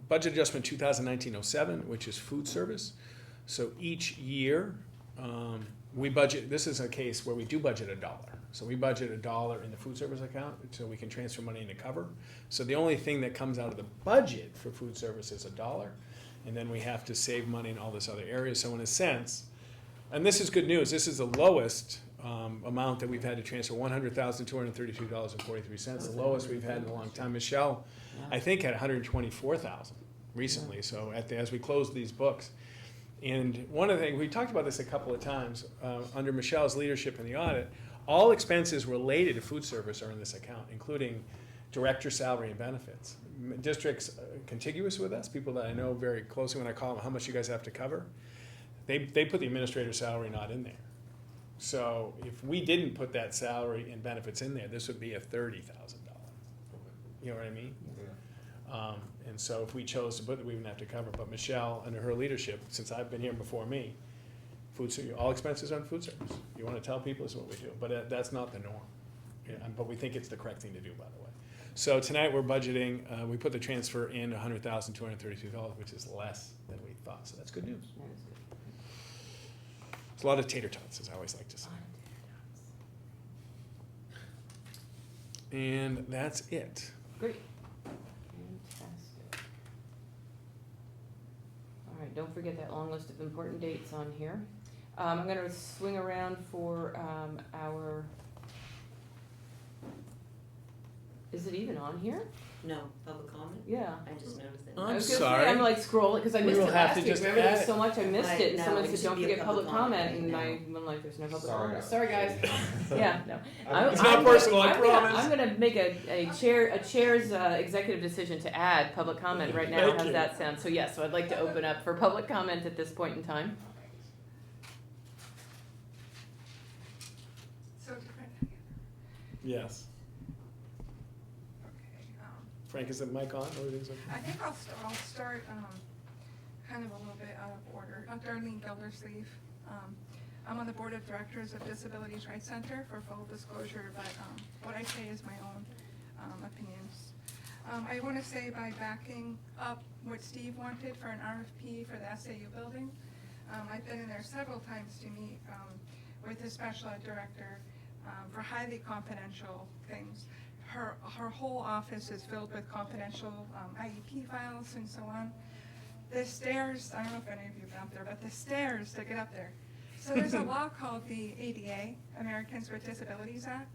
budget adjustment 2019-07, which is food service. So each year, we budget, this is a case where we do budget $1. So we budget $1 in the food service account so we can transfer money into cover. So the only thing that comes out of the budget for food service is $1. And then we have to save money in all this other areas. So in a sense, and this is good news, this is the lowest amount that we've had to transfer, $100,232.43, the lowest we've had in a long time. Michelle, I think, had $124,000 recently, so as we close these books. And one of the things, we talked about this a couple of times, under Michelle's leadership in the audit, all expenses related to food service are in this account, including director salary and benefits. Districts contiguous with us, people that I know very closely, when I call them, how much you guys have to cover, they put the administrator's salary not in there. So if we didn't put that salary and benefits in there, this would be a $30,000. You know what I mean? Yeah. And so if we chose to put it, we wouldn't have to cover. But Michelle, under her leadership, since I've been here before me, all expenses on food service. You want to tell people this is what we do, but that's not the norm. Yeah, but we think it's the correct thing to do, by the way. So tonight we're budgeting. We put the transfer in $100,232, which is less than we thought. So that's good news. That is good. It's a lot of tater tots, as I always like to say. And that's it. Great. Fantastic. All right, don't forget that long list of important dates on here. I'm gonna swing around for our, is it even on here? No, public comment? Yeah. I just noticed it. I'm I was gonna say, sorry. I'm like scrolling, because I We missed will it have last to week, just remember there was add so much I missed Right, it, and no, someone it said, should don't be a forget public public comment comment, and right I'm like, there's no public Sorry, comment, guys. sorry guys. Yeah, no. It's not personal, I I'm promise. I'm gonna make a chair's executive decision to add public comment right now, Thank how's you. that sound? So yes, so I'd like to open up for public comment at this point in time. So different. Yes. Okay. Frank, is the mic on? Or is it? I think I'll start kind of a little bit out of order. Dr. Arlene Gildersleeve. I'm on the board of directors of Disabilities Rights Center, for full disclosure, but what I say is my own opinions. I want to say, by backing up what Steve wanted for an RFP for the SAU building, I've been in there several times to meet with the special ed director for highly confidential things. Her whole office is filled with confidential IEP files and so on. The stairs, I don't know if any of you have been up there, but the stairs to get up there. So there's a law called the ADA, Americans with Disabilities Act.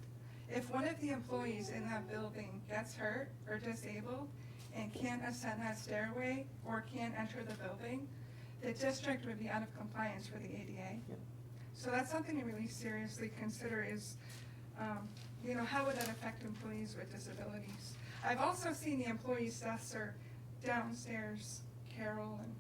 If one of the employees in that building gets hurt or disabled and can't ascend that stairway or can't enter the building, the district would be out of compliance for the ADA. Yep. So that's something to really seriously consider is, how would that affect employees with disabilities? I've also seen the employees' desks are downstairs, Carol, and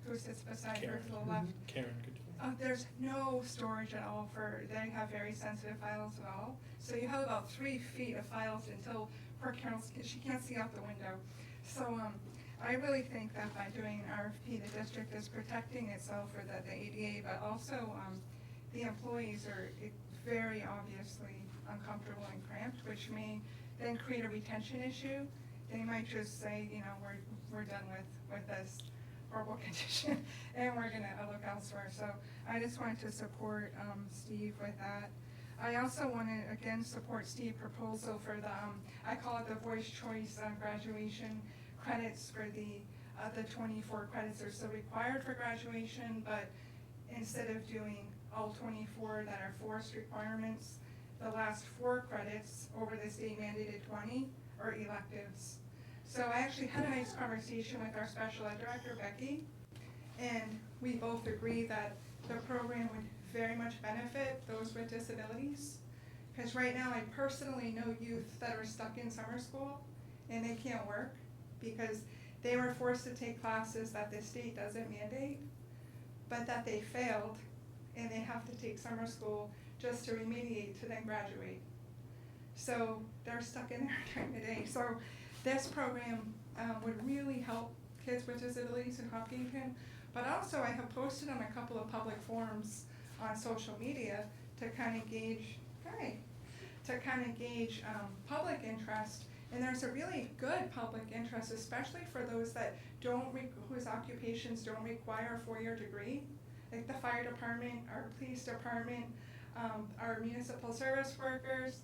who sits beside her to the left. Karen, good. There's no storage at all they have very sensitive files at all. So you have about 3 feet of files until poor Carol, she can't see out the window. So I really think that by doing an RFP, the district is protecting itself for the ADA, but also the employees are very obviously uncomfortable and cramped, which may then create a retention issue. They might just say, we're done with this horrible condition and we're gonna look elsewhere. So I just wanted to support Steve with that. I also want to again support Steve's proposal for the I call it the voice choice graduation credits for the 24 credits are still required for graduation, but instead of doing all 24 that are forced requirements, the last 4 credits over the state mandated 20 are electives. So I actually had a nice conversation with our special ed director, Becky, and we both agree that the program would very much benefit those with disabilities. Because right now I personally know youth that are stuck in summer school and they can't work because they were forced to take classes that the state doesn't mandate, but that they failed and they have to take summer school just to remediate to then graduate. So they're stuck in there during the day. So this program would really help kids with disabilities in Hopkinton. But also I have posted on a couple of public forums on social media to kind of gauge, public interest. And there's a really good public interest, especially for those that whose occupations don't require a 4-year degree, like the fire department, our police department, our municipal service workers.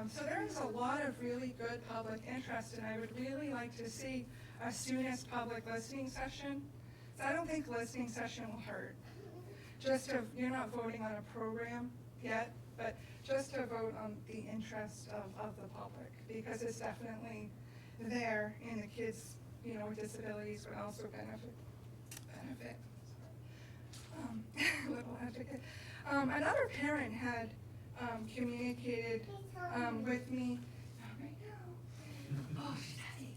So there's a lot of really good public interest, and I would really like to see a student's public listening session. So I don't think listening session will hurt. You're not voting on a program yet, but just to vote on the interest of the public, because it's definitely there, and the kids, with disabilities would also benefit. Little advocate. Another parent had communicated with me right now. Oh, she's happy.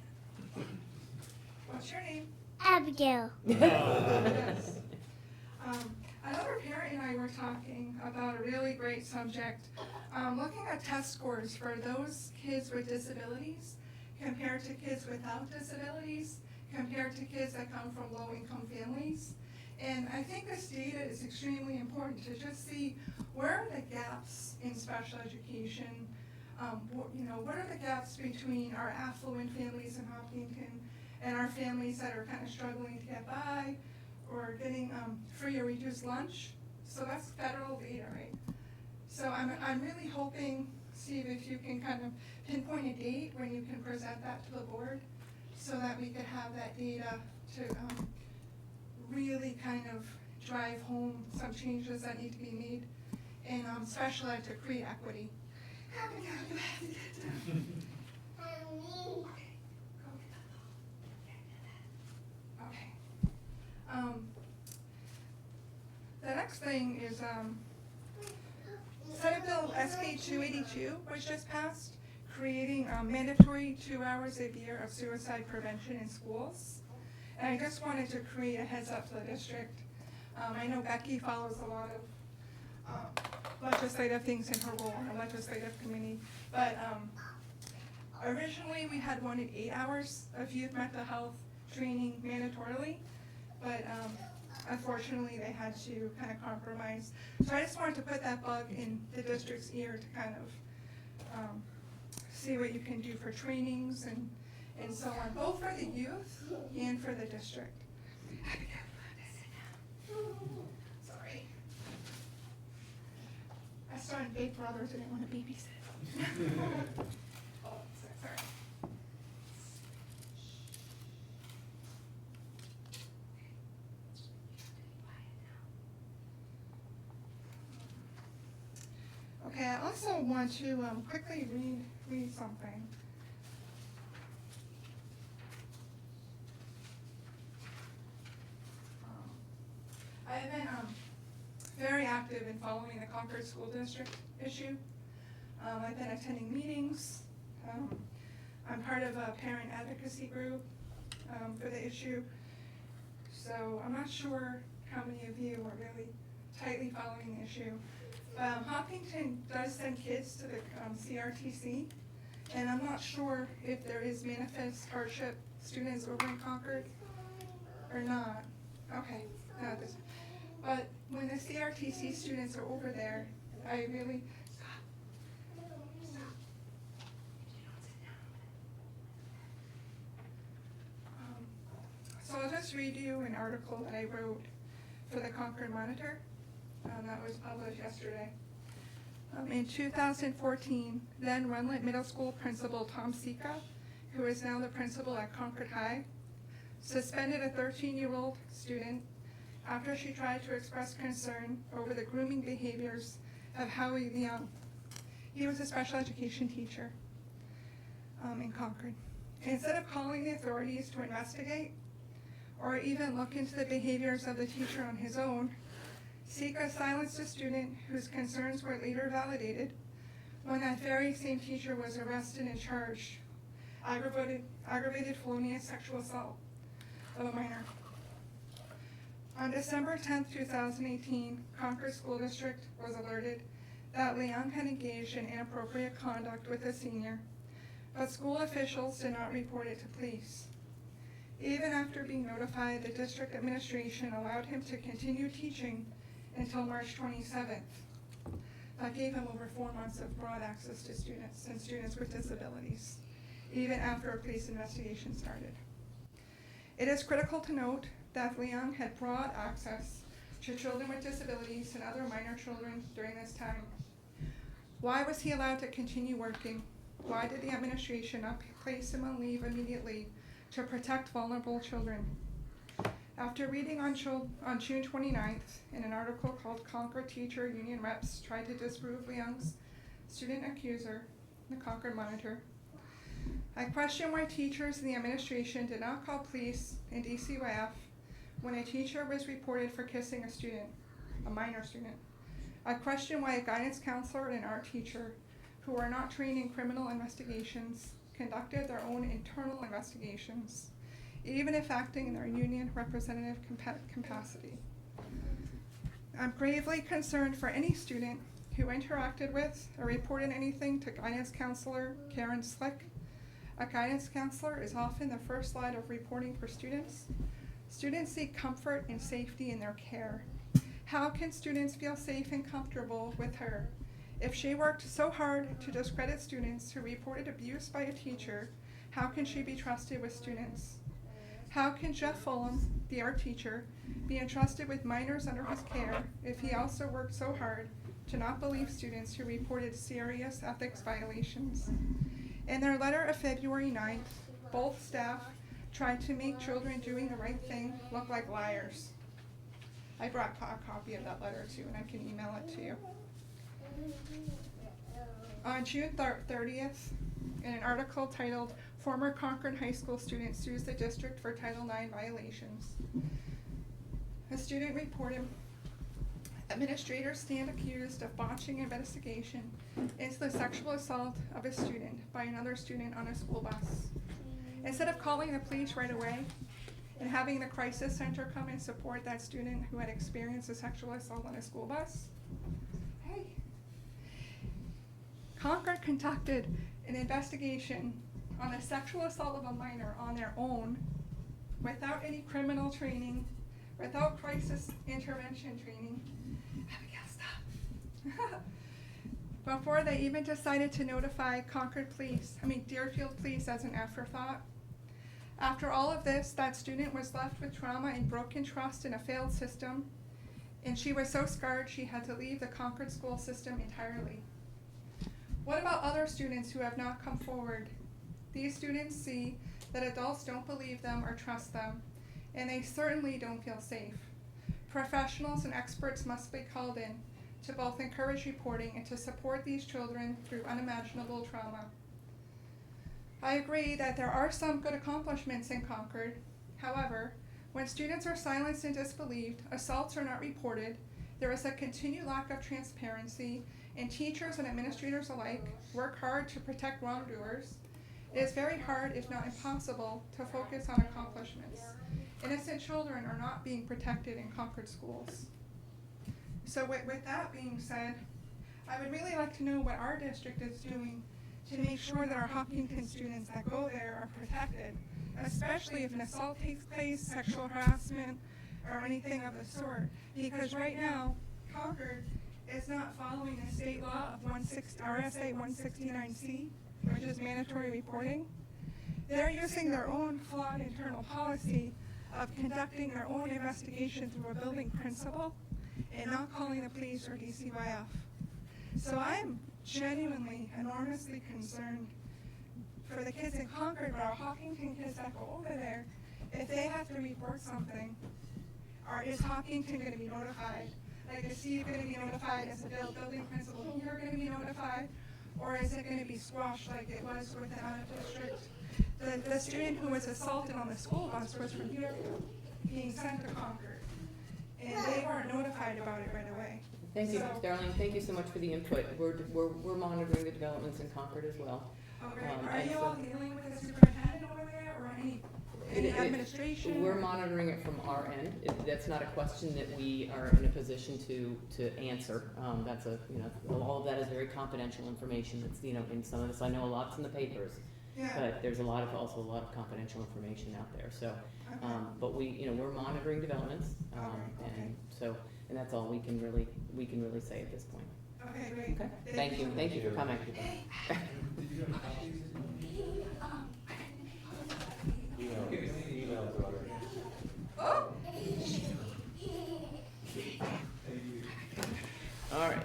What's your name? Abigail. Yes. Another parent and I were talking about a really great subject, looking at test scores for those kids with disabilities compared to kids without disabilities, compared to kids that come from low-income families. And I think this data is extremely important to just see where are the gaps in special education. What are the gaps between our affluent families in Hopkinton and our families that are kind of struggling to get by, or getting free or reduced lunch. So that's federal data, right? So I'm really hoping, Steve, if you can kind of pinpoint a date when you can present that to the board, so that we could have that data to really kind of drive home some changes that need to be made in special ed to create equity. The next thing is Senate Bill SB 282, which just passed, creating mandatory 2 hours a year of suicide prevention in schools. And I just wanted to create a heads up to the district. I know Becky follows a lot of legislative things in her role in the legislative committee, but originally we had wanted 8 hours of youth mental health training mandatorily, but unfortunately they had to kind of compromise. So I just wanted to put that bug in the district's ear to kind of see what you can do for trainings and so on, both for the youth and for the district. Sorry. I started Big Brother, didn't want to babysit. Oh, sorry. Okay, I also want to quickly read something. I've been very active in following the Concord School District issue. I've been attending meetings. I'm part of a parent advocacy group for the issue. So I'm not sure how many of you are really tightly following the issue. Hopkinton does send kids to the CRTC, and I'm not sure if there is manifest hardship students over in Concord or not. Okay, but when the CRTC students are over there, I really, so I'll just read you an article that I wrote for the Concord Monitor. That was published yesterday. In 2014, then Runlet Middle School principal Tom Sika, who is now the principal at Concord High, suspended a 13-year-old student after she tried to express concern over the grooming behaviors of Howie Leung. He was a special education teacher in Concord. Instead of calling the authorities to investigate or even look into the behaviors of the teacher on his own, Sika silenced a student whose concerns were later validated when that very same teacher was arrested and charged aggravated felonious sexual assault of a minor. On December 10th, 2018, Concord School District was alerted that Leung had engaged in inappropriate conduct with a senior, but school officials did not report it to police. Even after being notified, the district administration allowed him to continue teaching until March 27th. That gave him over 4 months of broad access to students and students with disabilities, even after a police investigation started. It is critical to note that Leung had broad access to children with disabilities and other minor children during this time. Why was he allowed to continue working? Why did the administration not place him on leave immediately to protect vulnerable children? After reading on June 29th in an article called Concord Teacher Union Reps Tried to Disprove Leung's Student Accuser, the Concord Monitor, I question why teachers in the administration did not call police and DCYF when a teacher was reported for kissing a student, a minor student. I question why a guidance counselor and an art teacher, who are not trained in criminal investigations, conducted their own internal investigations, even if acting in their union representative capacity. I'm gravely concerned for any student who interacted with or reported anything to guidance counselor Karen Slick. A guidance counselor is often the first line of reporting for students. Students seek comfort and safety in their care. How can students feel safe and comfortable with her? If she worked so hard to discredit students who reported abuse by a teacher, how can she be trusted with students? How can Jeff Fulham, the art teacher, be entrusted with minors under his care if he also worked so hard to not believe students who reported serious ethics violations? In their letter of February 9th, both staff tried to make children doing the right thing look like liars. I brought a copy of that letter too, and I can email it to you. On June 30th, in an article titled Former Concord High School Student Sues the District for Title IX Violations, a student reported administrators stand accused of botching investigation into the sexual assault of a student by another student on a school bus. Instead of calling the police right away and having the crisis center come and support that student who had experienced a sexual assault on a school bus, Concord conducted an investigation on the sexual assault of a minor on their own without any criminal training, without crisis intervention training. Abigail, stop. Before they even decided to notify Deerfield Police as an afterthought. After all of this, that student was left with trauma and broken trust in a failed system, and she was so scarred she had to leave the Concord school system entirely. What about other students who have not come forward? These students see that adults don't believe them or trust them, and they certainly don't feel safe. Professionals and experts must be called in to both encourage reporting and to support these children through unimaginable trauma. I agree that there are some good accomplishments in Concord. However, when students are silenced and disbelieved, assaults are not reported, there is a continued lack of transparency, and teachers and administrators alike work hard to protect wrongdoers. It is very hard, if not impossible, to focus on accomplishments. Innocent children are not being protected in Concord schools. So with that being said, I would really like to know what our district is doing to make sure that our Hopkinton students that go there are protected, especially if an assault takes place, sexual harassment, or anything of the sort. Because right now, Concord is not following the state law of RSA 169C, which is mandatory reporting. They're using their own flawed internal policy of conducting their own investigation through a building principal and not calling the police or DCYF. So I'm genuinely enormously concerned for the kids in Concord, but our Hopkinton kids that go over there, if they have to report something, or is Hopkinton going to be notified? Like, is Steve going to be notified as a building principal? You're going to be notified? Or is it going to be squashed like it was with the out-of-district? The student who was assaulted on the school bus was from here being sent to Concord, and they weren't notified about it right away. Thank you, Darlene. Thank you so much for the input. We're monitoring the developments in Concord as well. Okay, Um, are and you so- all dealing with the superintendent over there, or any administration? We're monitoring it from our end. That's not a question that we are in a position to answer. That's a, all of that is very confidential information that's, in some of this, I know a lot's in the papers, Yeah, but there's also a lot of confidential information out there, so. okay, But we're monitoring developments, and so, and that's all we can really say at this point. okay, great. Okay, thank you for coming. Oh, All right.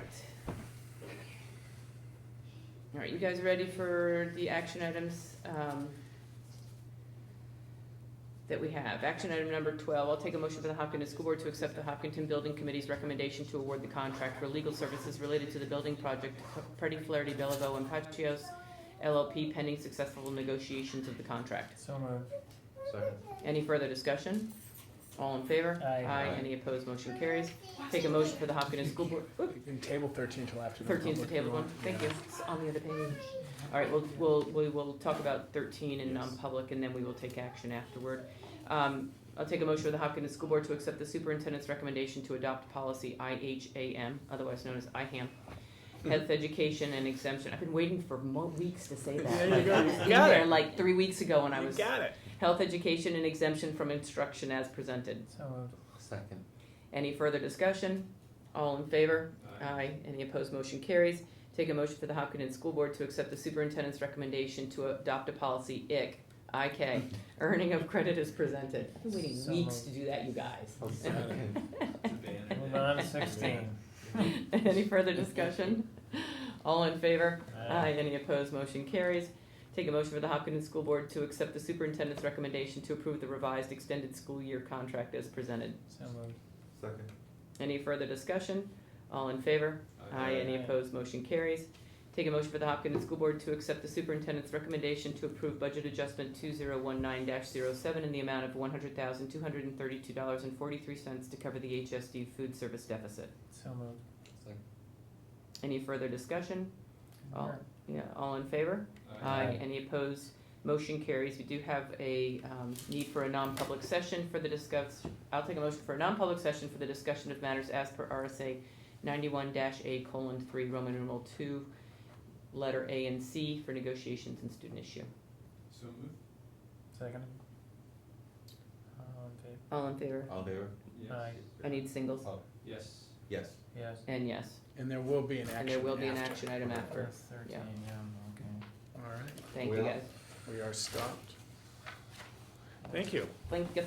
All right, you guys ready for the action items that we have? Action item number 12, I'll take a motion for the Hopkinton School Board to accept the Hopkinton Building Committee's recommendation to award the contract for legal services related to the building project Pretty Flaherty, Bellevue, and Pachios LLP pending successful negotiations of the contract. So moved. Second. Any further discussion? All in favor? Aye. Any opposed? Motion carries. Take a motion for the Hopkinton School Board. Oop. You can table 13 till after the 13 is the public table one, hearing. thank you, Yeah. it's on the other page. All right, we will talk about 13 in non-public, and then we will take action afterward. I'll take a motion for the Hopkinton School Board to accept the superintendent's recommendation to adopt policy IHAM, otherwise known as IHAM, health education and exemption. I've been waiting for weeks to say that. There you Like, go. I was You in got there it. like 3 weeks ago when I You was, got it. health education and exemption from instruction as presented. So moved. Second. Any further discussion? All in favor? Aye. Any opposed? Motion carries. Take a motion for the Hopkinton School Board to accept the superintendent's recommendation to adopt a policy IK, earning of credit as presented. I've been waiting So weeks moved. to do that, you guys. Move on to 16. Any further discussion? All in favor? Aye. Any opposed? Motion carries. Take a motion for the Hopkinton School Board to accept the superintendent's recommendation to approve the revised extended school year contract as presented. So moved. Second. Any further discussion? All in favor? Aye. Any opposed? Motion carries. Take a motion for the Hopkinton School Board to accept the superintendent's recommendation to approve budget adjustment 2019-07 in the amount of $100,232.43 to cover the HSD food service deficit. So moved. Second. Any further discussion? All, Sure. all in favor? Aye. Any opposed? Motion carries. We do have a need for a non-public session for the I'll take a motion for a non-public session for the discussion of matters as per RSA 91-A:3, Roman numeral 2, letter A and C for negotiations and student issue. So moved? Second. All in favor? All in favor? All in favor? Yes. Aye. I need singles. Yes. Yes. Yes. And yes. And there will be an action And there will be an after. action item after. That's 13, yeah, okay. All right, Thank you Well- guys. we are stopped. Thank you. Thank you.